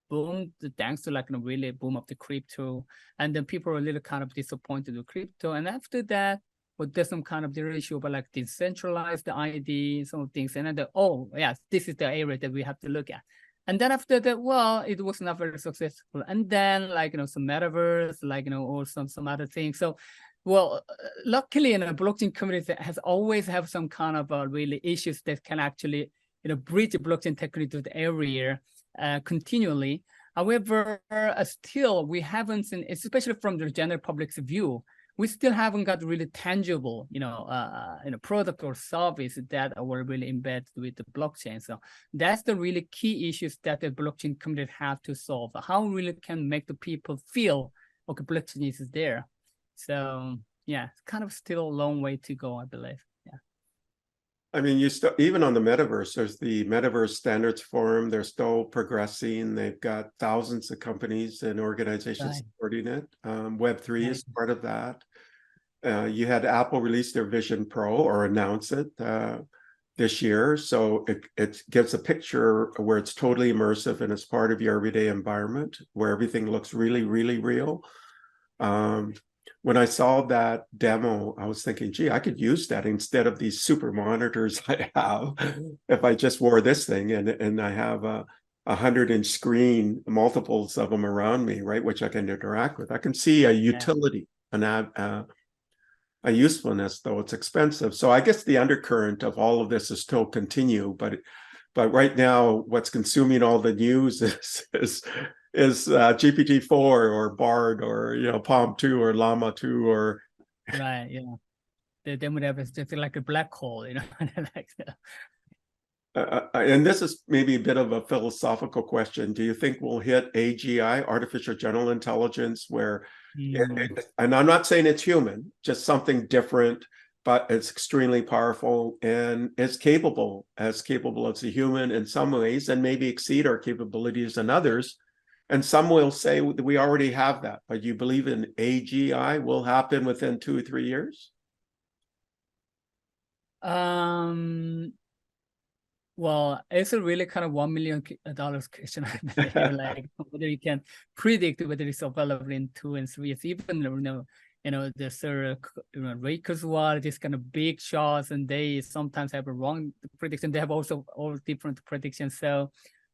Speaker 2: boomed thanks to like a really boom of the crypto. And then people were a little kind of disappointed with crypto. And after that, well, there's some kind of the issue about like decentralized ID, some things. And then, oh, yes, this is the area that we have to look at. And then after that, well, it was not very successful. And then like, some metaverse, like, or some other things. So, well, luckily, blockchain community has always have some kind of really issues that can actually, bridge the blockchain technology to the area continually. However, still, we haven't seen, especially from the general public's view, we still haven't got really tangible, product or service that were really embedded with the blockchain. So that's the really key issues that the blockchain community have to solve. How really can make the people feel, okay, blockchain is there. So yeah, it's kind of still a long way to go, I believe. Yeah.
Speaker 1: I mean, you still, even on the metaverse, there's the Metaverse Standards Forum. They're still progressing. They've got thousands of companies and organizations
Speaker 2: Right.
Speaker 1: supporting it. Web3
Speaker 2: Right.
Speaker 1: is part of that. You had Apple release their Vision Pro, or announce it this year. So it gives a picture where it's totally immersive and it's part of your everyday environment, where everything looks really, really real. When I saw that demo, I was thinking, gee, I could use that instead of these super monitors I have. If I just wore this thing and I have a 100-inch screen, multiples of them around me, right, which I can interact with. I can see a utility, a usefulness, though it's expensive. So I guess the undercurrent of all of this is still continue, but right now, what's consuming all the news is GPT-4 or Bard or Palm 2 or Llama 2 or
Speaker 2: Right. Yeah. They would have just like a black hole, like
Speaker 1: and this is maybe a bit of a philosophical question. Do you think we'll hit AGI, artificial general intelligence, where, and I'm not saying it's human, just something different, but it's extremely powerful and is capable as a human in some ways, and maybe exceed our capabilities in others. And some will say that we already have that, but you believe in AGI will happen within 2 or 3 years?
Speaker 2: Well, it's a really kind of $1 million question. I believe, like whether you can predict whether it's available in 2 and 3 years. Even the Sir Ray Kurzweil, these kind of big shots, and they sometimes have a wrong prediction. They have also all different predictions. So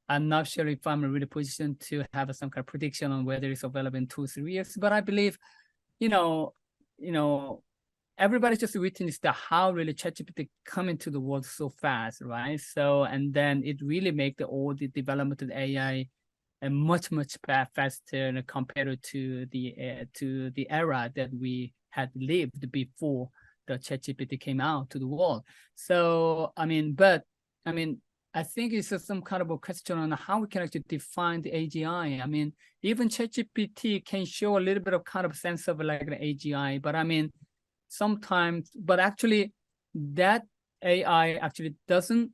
Speaker 2: I'm not sure if I'm really positioned to have some kind of prediction on whether it's available in 2 or 3 years. But I believe, everybody's just witnessed how really ChatGPT come into the world so fast, right? So, and then it really make all the development of AI much faster compared to the era that we had lived before the ChatGPT came out to the world. So, I think it's just some kind of a question on how we can actually define the AGI. I mean, even ChatGPT can show a little bit of kind of sense of like an AGI, but sometimes, but actually that AI actually doesn't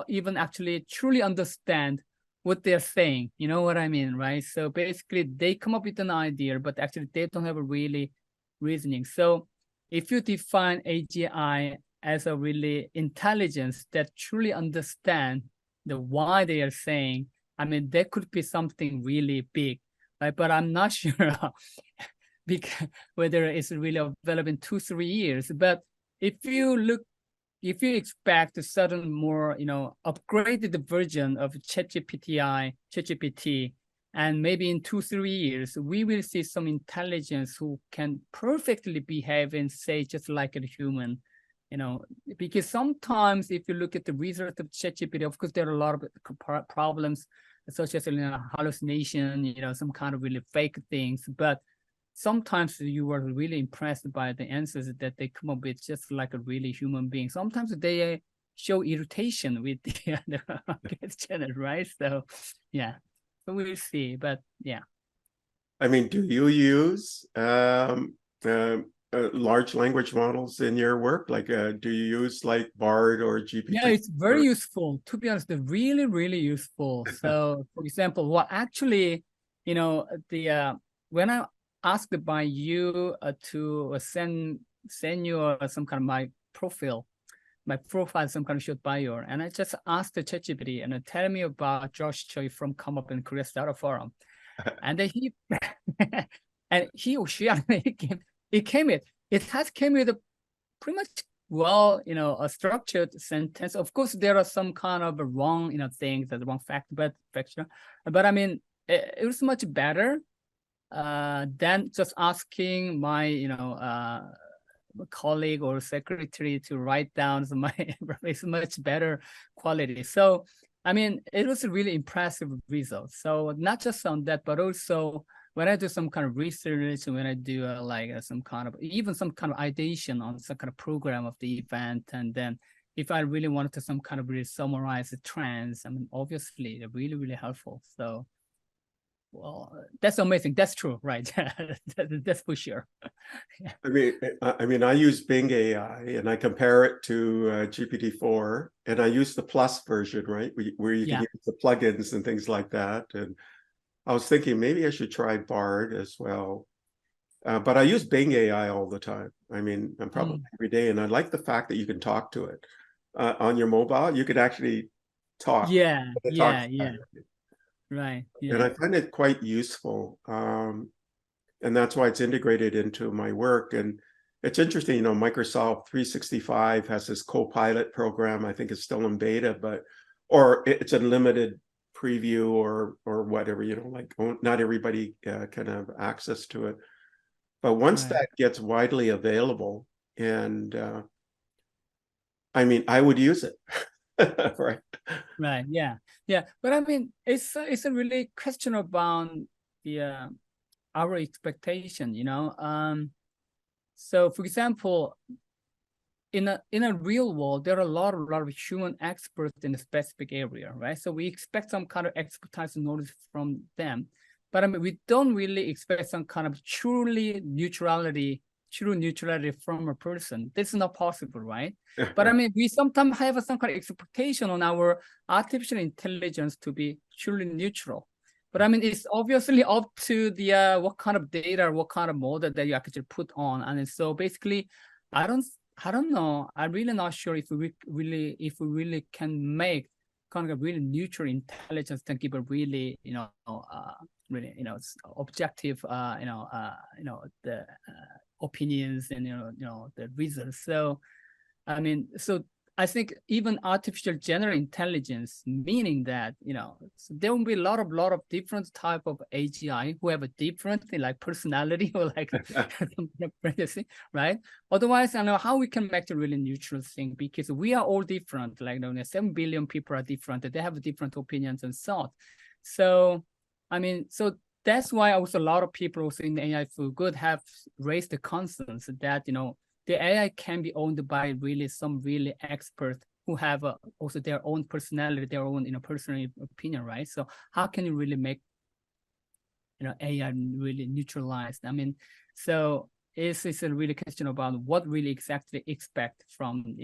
Speaker 2: even actually truly understand what they're saying. You know what I mean, right? So basically they come up with an idea, but actually they don't have a really reasoning. So if you define AGI as a really intelligence that truly understand the why they are saying, there could be something really big, right? But I'm not sure because whether it's really available in 2, 3 years. But if you expect a certain more, upgraded version of ChatGPT, and maybe in 2, 3 years, we will see some intelligence who can perfectly behave and say just like a human, because sometimes if you look at the result of ChatGPT, of course, there are a lot of problems such as hallucination, some kind of really fake things, but sometimes you were really impressed by the answers that they come up with, just like a really human being. Sometimes they show irritation with the other question, right? So yeah, so we'll see, but yeah.
Speaker 1: I mean, do you use large language models in your work? Like, do you use like BARD or
Speaker 2: Yeah,
Speaker 1: GPT?
Speaker 2: it's very useful. To be honest, they're really, really useful. So, for example, well, actually, you know, the when I asked by you to send you some kind of my profile, some kind of short bio, and I just asked the ChatGPT and tell me about Josh Choi from COMEUP and Korea Startup Forum, and then he and he or she it has came with a pretty much well, a structured sentence. Of course, there are some kind of wrong, things, that wrong factor. But I mean, it was much better than just asking my, colleague or secretary to write down my. It's much better quality. So, I mean, it was a really impressive result. So not just on that, but also when I do some kind of research, when I do some kind of even some kind of ideation on some kind of program of the event, and then if I really wanted to some kind of really summarize the trends, I mean, obviously they're really, really helpful. So, well, that's amazing. That's true, right? That's for sure. Yeah.
Speaker 1: I use Bing AI and I compare it to GPT-4, and I use the plus version, right? Where you can
Speaker 2: Yeah.
Speaker 1: use the plugins and things like that. And I was thinking maybe I should try BARD as well. But I use Bing AI all the time. I mean, I'm probably every day, and I like the fact that you can talk to it on your mobile. You could actually talk.
Speaker 2: Yeah.
Speaker 1: It talks
Speaker 2: Yeah. Yeah. Right.
Speaker 1: and
Speaker 2: Yeah.
Speaker 1: I find it quite useful. And that's why it's integrated into my work. And it's interesting, Microsoft 365 has this Copilot program. I think it's still in beta, or it's a limited preview or whatever, like not everybody can have access to it. But once
Speaker 2: Right.
Speaker 1: that gets widely available, and I mean, I would use it, right?
Speaker 2: Right. Yeah. Yeah. But I mean, it's a really question about the our expectation, So for example, in a real world, there are a lot of human experts in a specific area, right? So we expect some kind of expertise and knowledge from them. But I mean, we don't really expect some kind of true neutrality from a person. This is not possible, right? But I mean, we sometimes have some kind of expectation on our artificial intelligence to be truly neutral. But I mean, it's obviously up to the what kind of data, what kind of model that you actually put on. And so basically, I don't know. I'm really not sure if we really can make kind of a really neutral intelligence to give a really, really, objective, the opinions and the reasons. So I mean, so I think even artificial general intelligence, meaning that, so there will be a lot of different type of AGI who have a different like personality or like right? Otherwise, I know how we can make a really neutral thing, because we are all different. Like 7 billion people are different. They have different opinions and thoughts. So, I mean, so that's why also a lot of people also in the AI for good have raised the concerns that, the AI can be owned by really some really experts who have also their own personality, their own personal opinion, right? So how can you really make AI really neutralized? I mean, so it's a really question about what really exactly expect from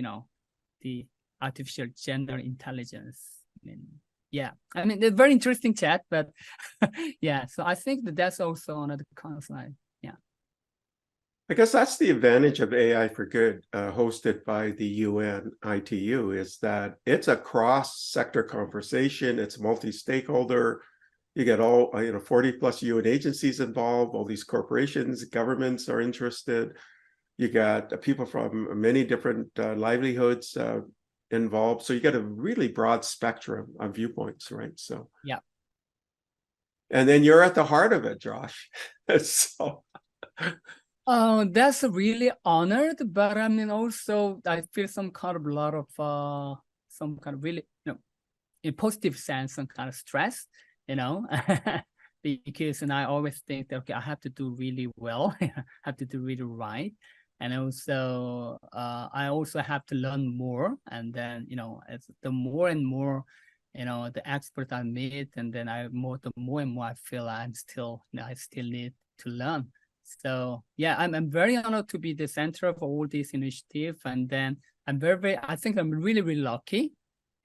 Speaker 2: the artificial general intelligence. I mean, yeah, I mean, it's a very interesting chat, but yeah, so I think that's also another concern. Yeah.
Speaker 1: I guess that's the advantage of AI for Good, hosted by the UN ITU, is that it's a cross-sector conversation. It's multi-stakeholder. You get all 40 plus UN agencies involved. All these corporations, governments are interested. You got people from many different livelihoods involved. So you get a really broad spectrum of viewpoints, right? So
Speaker 2: Yeah.
Speaker 1: and then you're at the heart of it, Josh. So.
Speaker 2: Oh, that's really honored, but I mean, also I feel some kind of some kind of really, in positive sense, some kind of stress, because, and I always think that, okay, I have to do really well, I have to do really right. And also, I also have to learn more. And then, as the more and more, the expert I meet, and then the more and more I feel I still need to learn. So yeah, I'm very honored to be the center of all these initiatives. And then I think I'm really, really lucky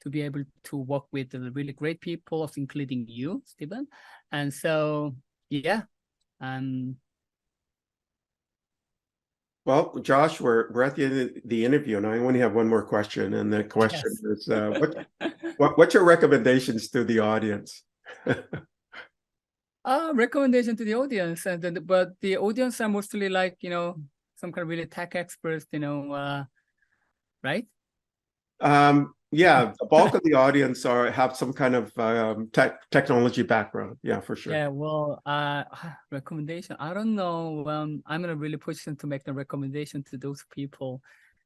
Speaker 2: to be able to work with the really great people, including you, Stephen. And so, yeah.
Speaker 1: Well, Josh, we're at the end of the interview, and I only have one more question. And the question
Speaker 2: Yes.
Speaker 1: is, what's your recommendations to the audience?
Speaker 2: Recommendation to the audience, but the audience are mostly like, some kind of really tech experts, right?
Speaker 1: Yeah, the bulk of the audience have some kind of technology background. Yeah, for sure.
Speaker 2: Yeah, well, recommendation. I don't know. I'm gonna really push them to make the recommendation to those people,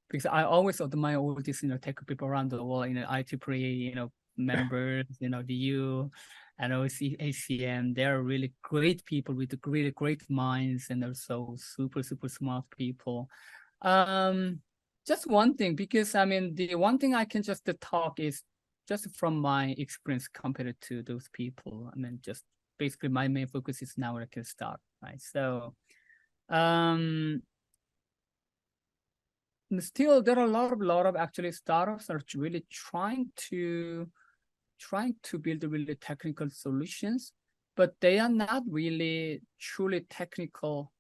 Speaker 2: because I always admire all these, tech people around the world, IEEE, members, the U, and also ACM. They're really great people with really great minds, and they're so super, super smart people. Just one thing, because I mean, the one thing I can just talk is just from my experience compared to those people. I mean, just basically my main focus is now I can start, right? So, still there are a lot of actually startups are really trying to build really technical solutions, but they are not really truly technical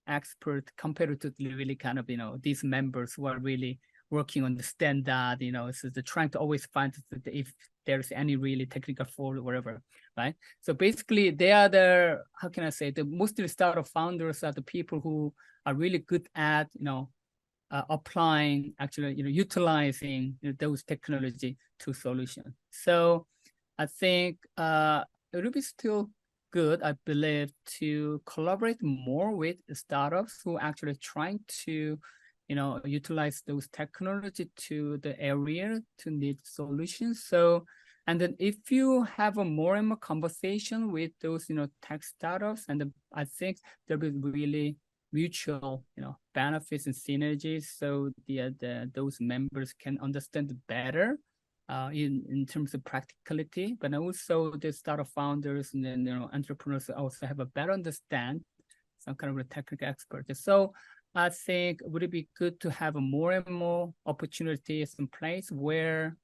Speaker 2: expert compared to the really kind of, these members who are really working on the standard, so they're trying to always find if there's any really technical fault or whatever, right? So basically they are how can I say, the mostly startup founders are the people who are really good at, applying, actually, utilizing those technology to solution. So I think it will be still good, I believe, to collaborate more with startups who actually trying to, utilize those technology to the area to need solutions. So, and then if you have a more and more conversation with those, tech startups, and then I think there'll be really mutual, benefits and synergies. So those members can understand better in terms of practicality, but also the startup founders and then entrepreneurs also have a better understand, some kind of a technical expert. So I think would it be good to have more and more opportunities in place where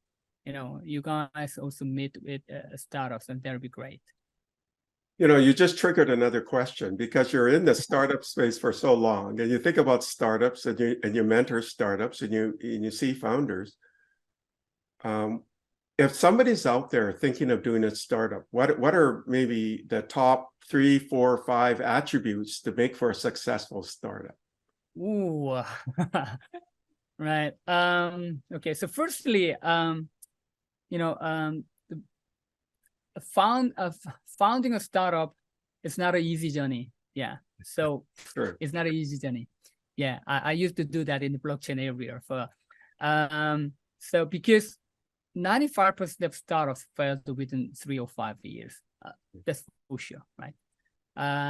Speaker 2: you guys also meet with startups, and that'd be great.
Speaker 1: You just triggered another question, because you're in the startup space for so long, and you think about startups, and you mentor startups, and you see founders. If somebody's out there thinking of doing a startup, what are maybe the top 3, 4, 5 attributes to make for a successful startup?
Speaker 2: Ooh, right. Okay. So firstly, founding a startup is not an easy journey. Yeah. So
Speaker 1: Sure.
Speaker 2: it's not an easy journey. Yeah. I used to do that in the blockchain area so because 95% of startups failed within 3 or 5 years. That's for sure, right?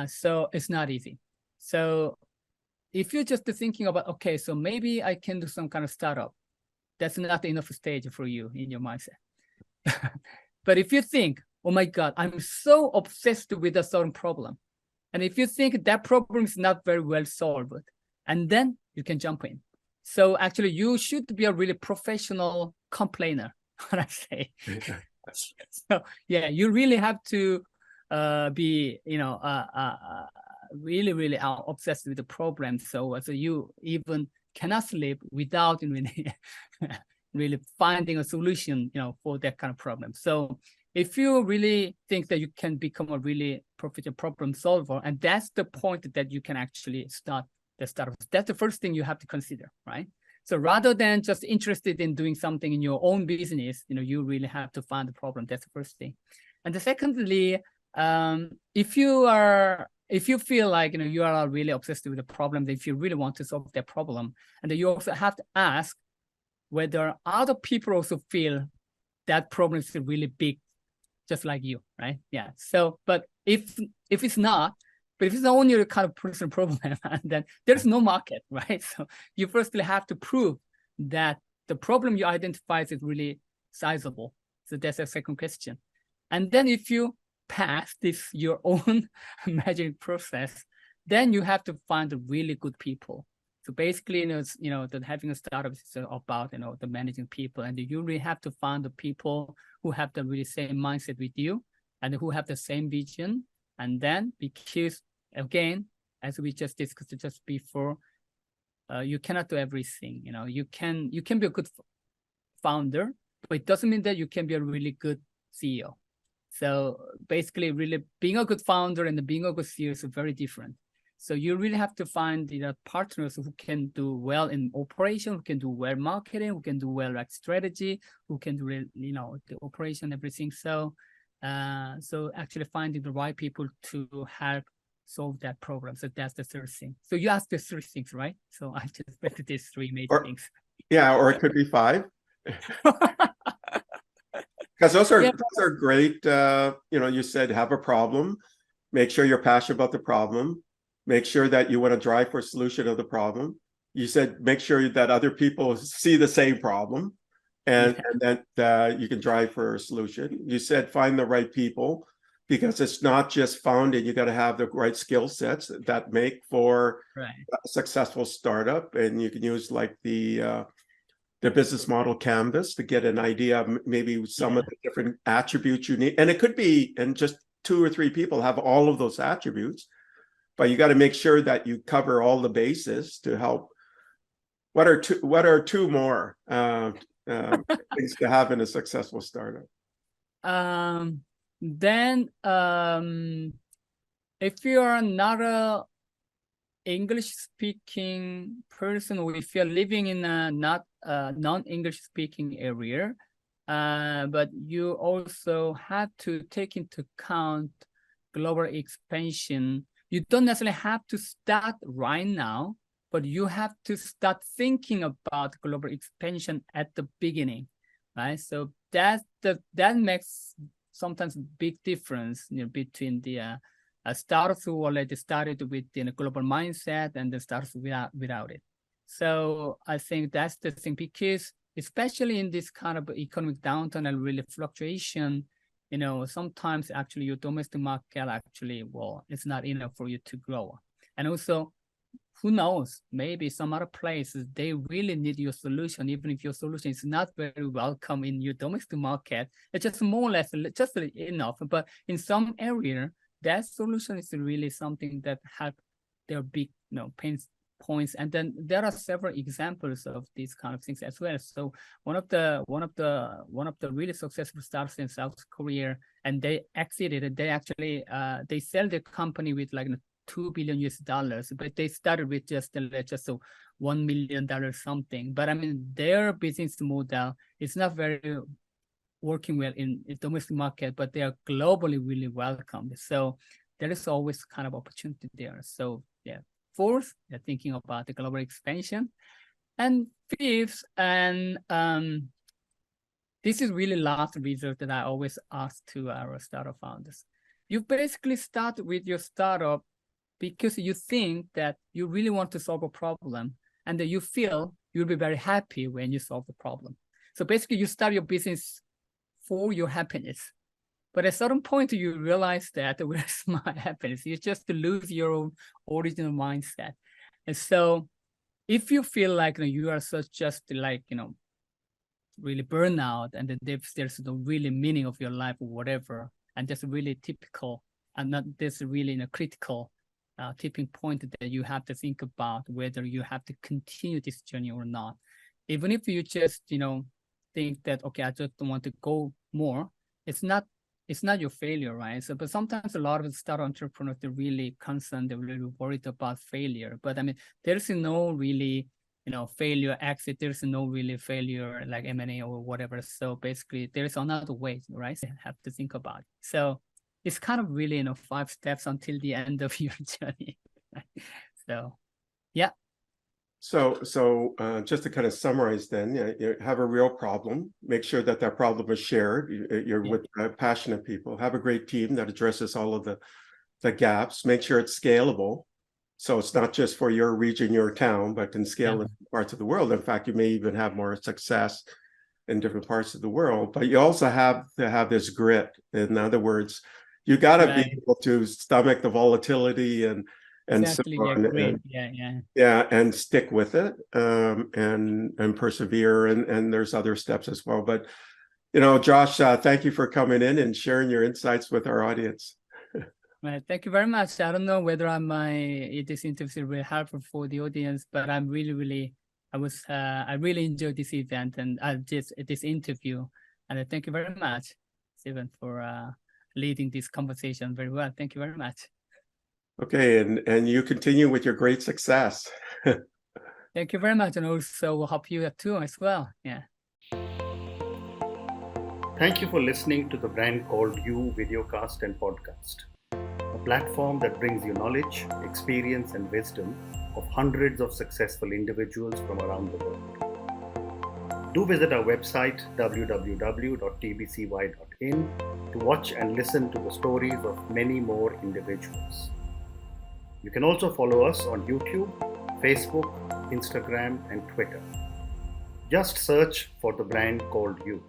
Speaker 2: So it's not easy. So if you're just thinking about, okay, so maybe I can do some kind of startup, that's not enough stage for you in your mindset. But if you think, oh my God, I'm so obsessed with a certain problem, and if you think that problem is not very well solved, and then you can jump in. So actually, you should be a really professional complainer, what I say. So yeah, you really have to be, really, really obsessed with the problem. So you even cannot sleep without really, really finding a solution, for that kind of problem. So if you really think that you can become a really professional problem solver, and that's the point that you can actually start the startup. That's the first thing you have to consider, right? So rather than just interested in doing something in your own business, you really have to find the problem. That's the first thing. And the secondly, if you feel like you are really obsessed with the problem, if you really want to solve that problem, and then you also have to ask whether other people also feel that problem is really big just like you, right? Yeah. So, but if it's not, but if it's only a kind of personal problem, then there's no market, right? So you firstly have to prove that the problem you identify is really sizable. So that's the second question. And then if you pass this your own measuring process, then you have to find the really good people. So basically, that having a startup is about, the managing people, and you really have to find the people who have the really same mindset with you and who have the same vision. And then, because again, as we just discussed just before, you cannot do everything. You can be a good founder, but it doesn't mean that you can be a really good CEO. So basically, really being a good founder and being a good CEO is very different. So you really have to find partners who can do well in operation, who can do well marketing, who can do well like strategy, who can do the operation, everything. So actually finding the right people to help solve that problem. So that's the third thing. So you asked the three things, right? So I just mentioned these three major things.
Speaker 1: Yeah, or it could be 5. Because those are great. You said have a problem, make sure you're passionate about the problem, make sure that you want to drive for a solution of the problem. You said make sure that other people see the same problem, and that you can drive for a solution. You said find the right people, because it's not just founding. You got to have the right skill sets that make for a successful startup, and you can use like the business model canvas to get an idea of maybe some of the different attributes you need. And it could be, and just 2 or 3 people have all of those attributes, but you got to make sure that you cover all the bases to help. What are two more things to have in a successful startup?
Speaker 2: Then if you are not a English speaking person, or if you're living in a not non-English speaking area, but you also have to take into account global expansion. You don't necessarily have to start right now, but you have to start thinking about global expansion at the beginning, right? So that makes sometimes big difference between the startups who already started with global mindset and the startups without it. So I think that's the thing, because especially in this kind of economic downturn and really fluctuation, sometimes actually your domestic market actually, it's not enough for you to grow. And also, who knows, maybe some other places, they really need your solution, even if your solution is not very welcome in your domestic market. It's just more or less just enough. But in some area, that solution is really something that have their big pain points. And then there are several examples of these kind of things as well. So one of the really successful startups in South Korea, and they exited. They actually they sell their company with like $2 billion, but they started with just $1 million something. But I mean, their business model is not very working well in the domestic market, but they are globally really welcomed. So there is always kind of opportunity there. So yeah, fourth, they're thinking about the global expansion. And fifth, and this is really last result that I always ask to our startup founders. You basically start with your startup because you think that you really want to solve a problem, and that you feel you'll be very happy when you solve the problem. So basically you start your business for your happiness. But at a certain point, you realize that where's my happiness? You just lose your own original mindset. And so if you feel like you are just like, really burnout, and that there's no really meaning of your life or whatever, and that's really typical, and not this really critical tipping point that you have to think about whether you have to continue this journey or not. Even if you just, think that, okay, I just don't want to go more, it's not your failure, right? So, but sometimes a lot of startup entrepreneurs, they're really concerned, they're really worried about failure. But I mean, there's no really, failure exit. There's no really failure like M&A or whatever. So basically, there's another way, right? You have to think about it. So it's kind of really, 5 steps until the end of your journey. So, yeah.
Speaker 1: So just to kind of summarize then, you have a real problem, make sure that that problem is shared. You're
Speaker 2: Yeah.
Speaker 1: with passionate people, have a great team that addresses all of the gaps, make sure it's scalable. So it's not just for your region, your town, but can scale in parts of the world. In fact, you may even have more success in different parts of the world, but you also have to have this grit. In other words, you got to be able to stomach the volatility and
Speaker 2: Exactly.
Speaker 1: so
Speaker 2: Yeah,
Speaker 1: on,
Speaker 2: great.
Speaker 1: and and stick with it, and persevere. And there's other steps as well. But Josh, thank you for coming in and sharing your insights with our audience.
Speaker 2: Right. Thank you very much. I don't know whether this interview is really helpful for the audience, but I really enjoyed this event and this interview. And thank you very much, Stephen, for leading this conversation very well. Thank you very much.
Speaker 1: Okay, and you continue with your great success.
Speaker 2: Thank you very much, and also we'll help you too as well. Yeah.
Speaker 3: Thank you for listening to the Brand Called You videocast and podcast, a platform that brings you knowledge, experience, and wisdom of hundreds of successful individuals from around the world. Do visit our website www.tbcy.in to watch and listen to the stories of many more individuals. You can also follow us on YouTube, Facebook, Instagram, and Twitter. Just search for the Brand Called You.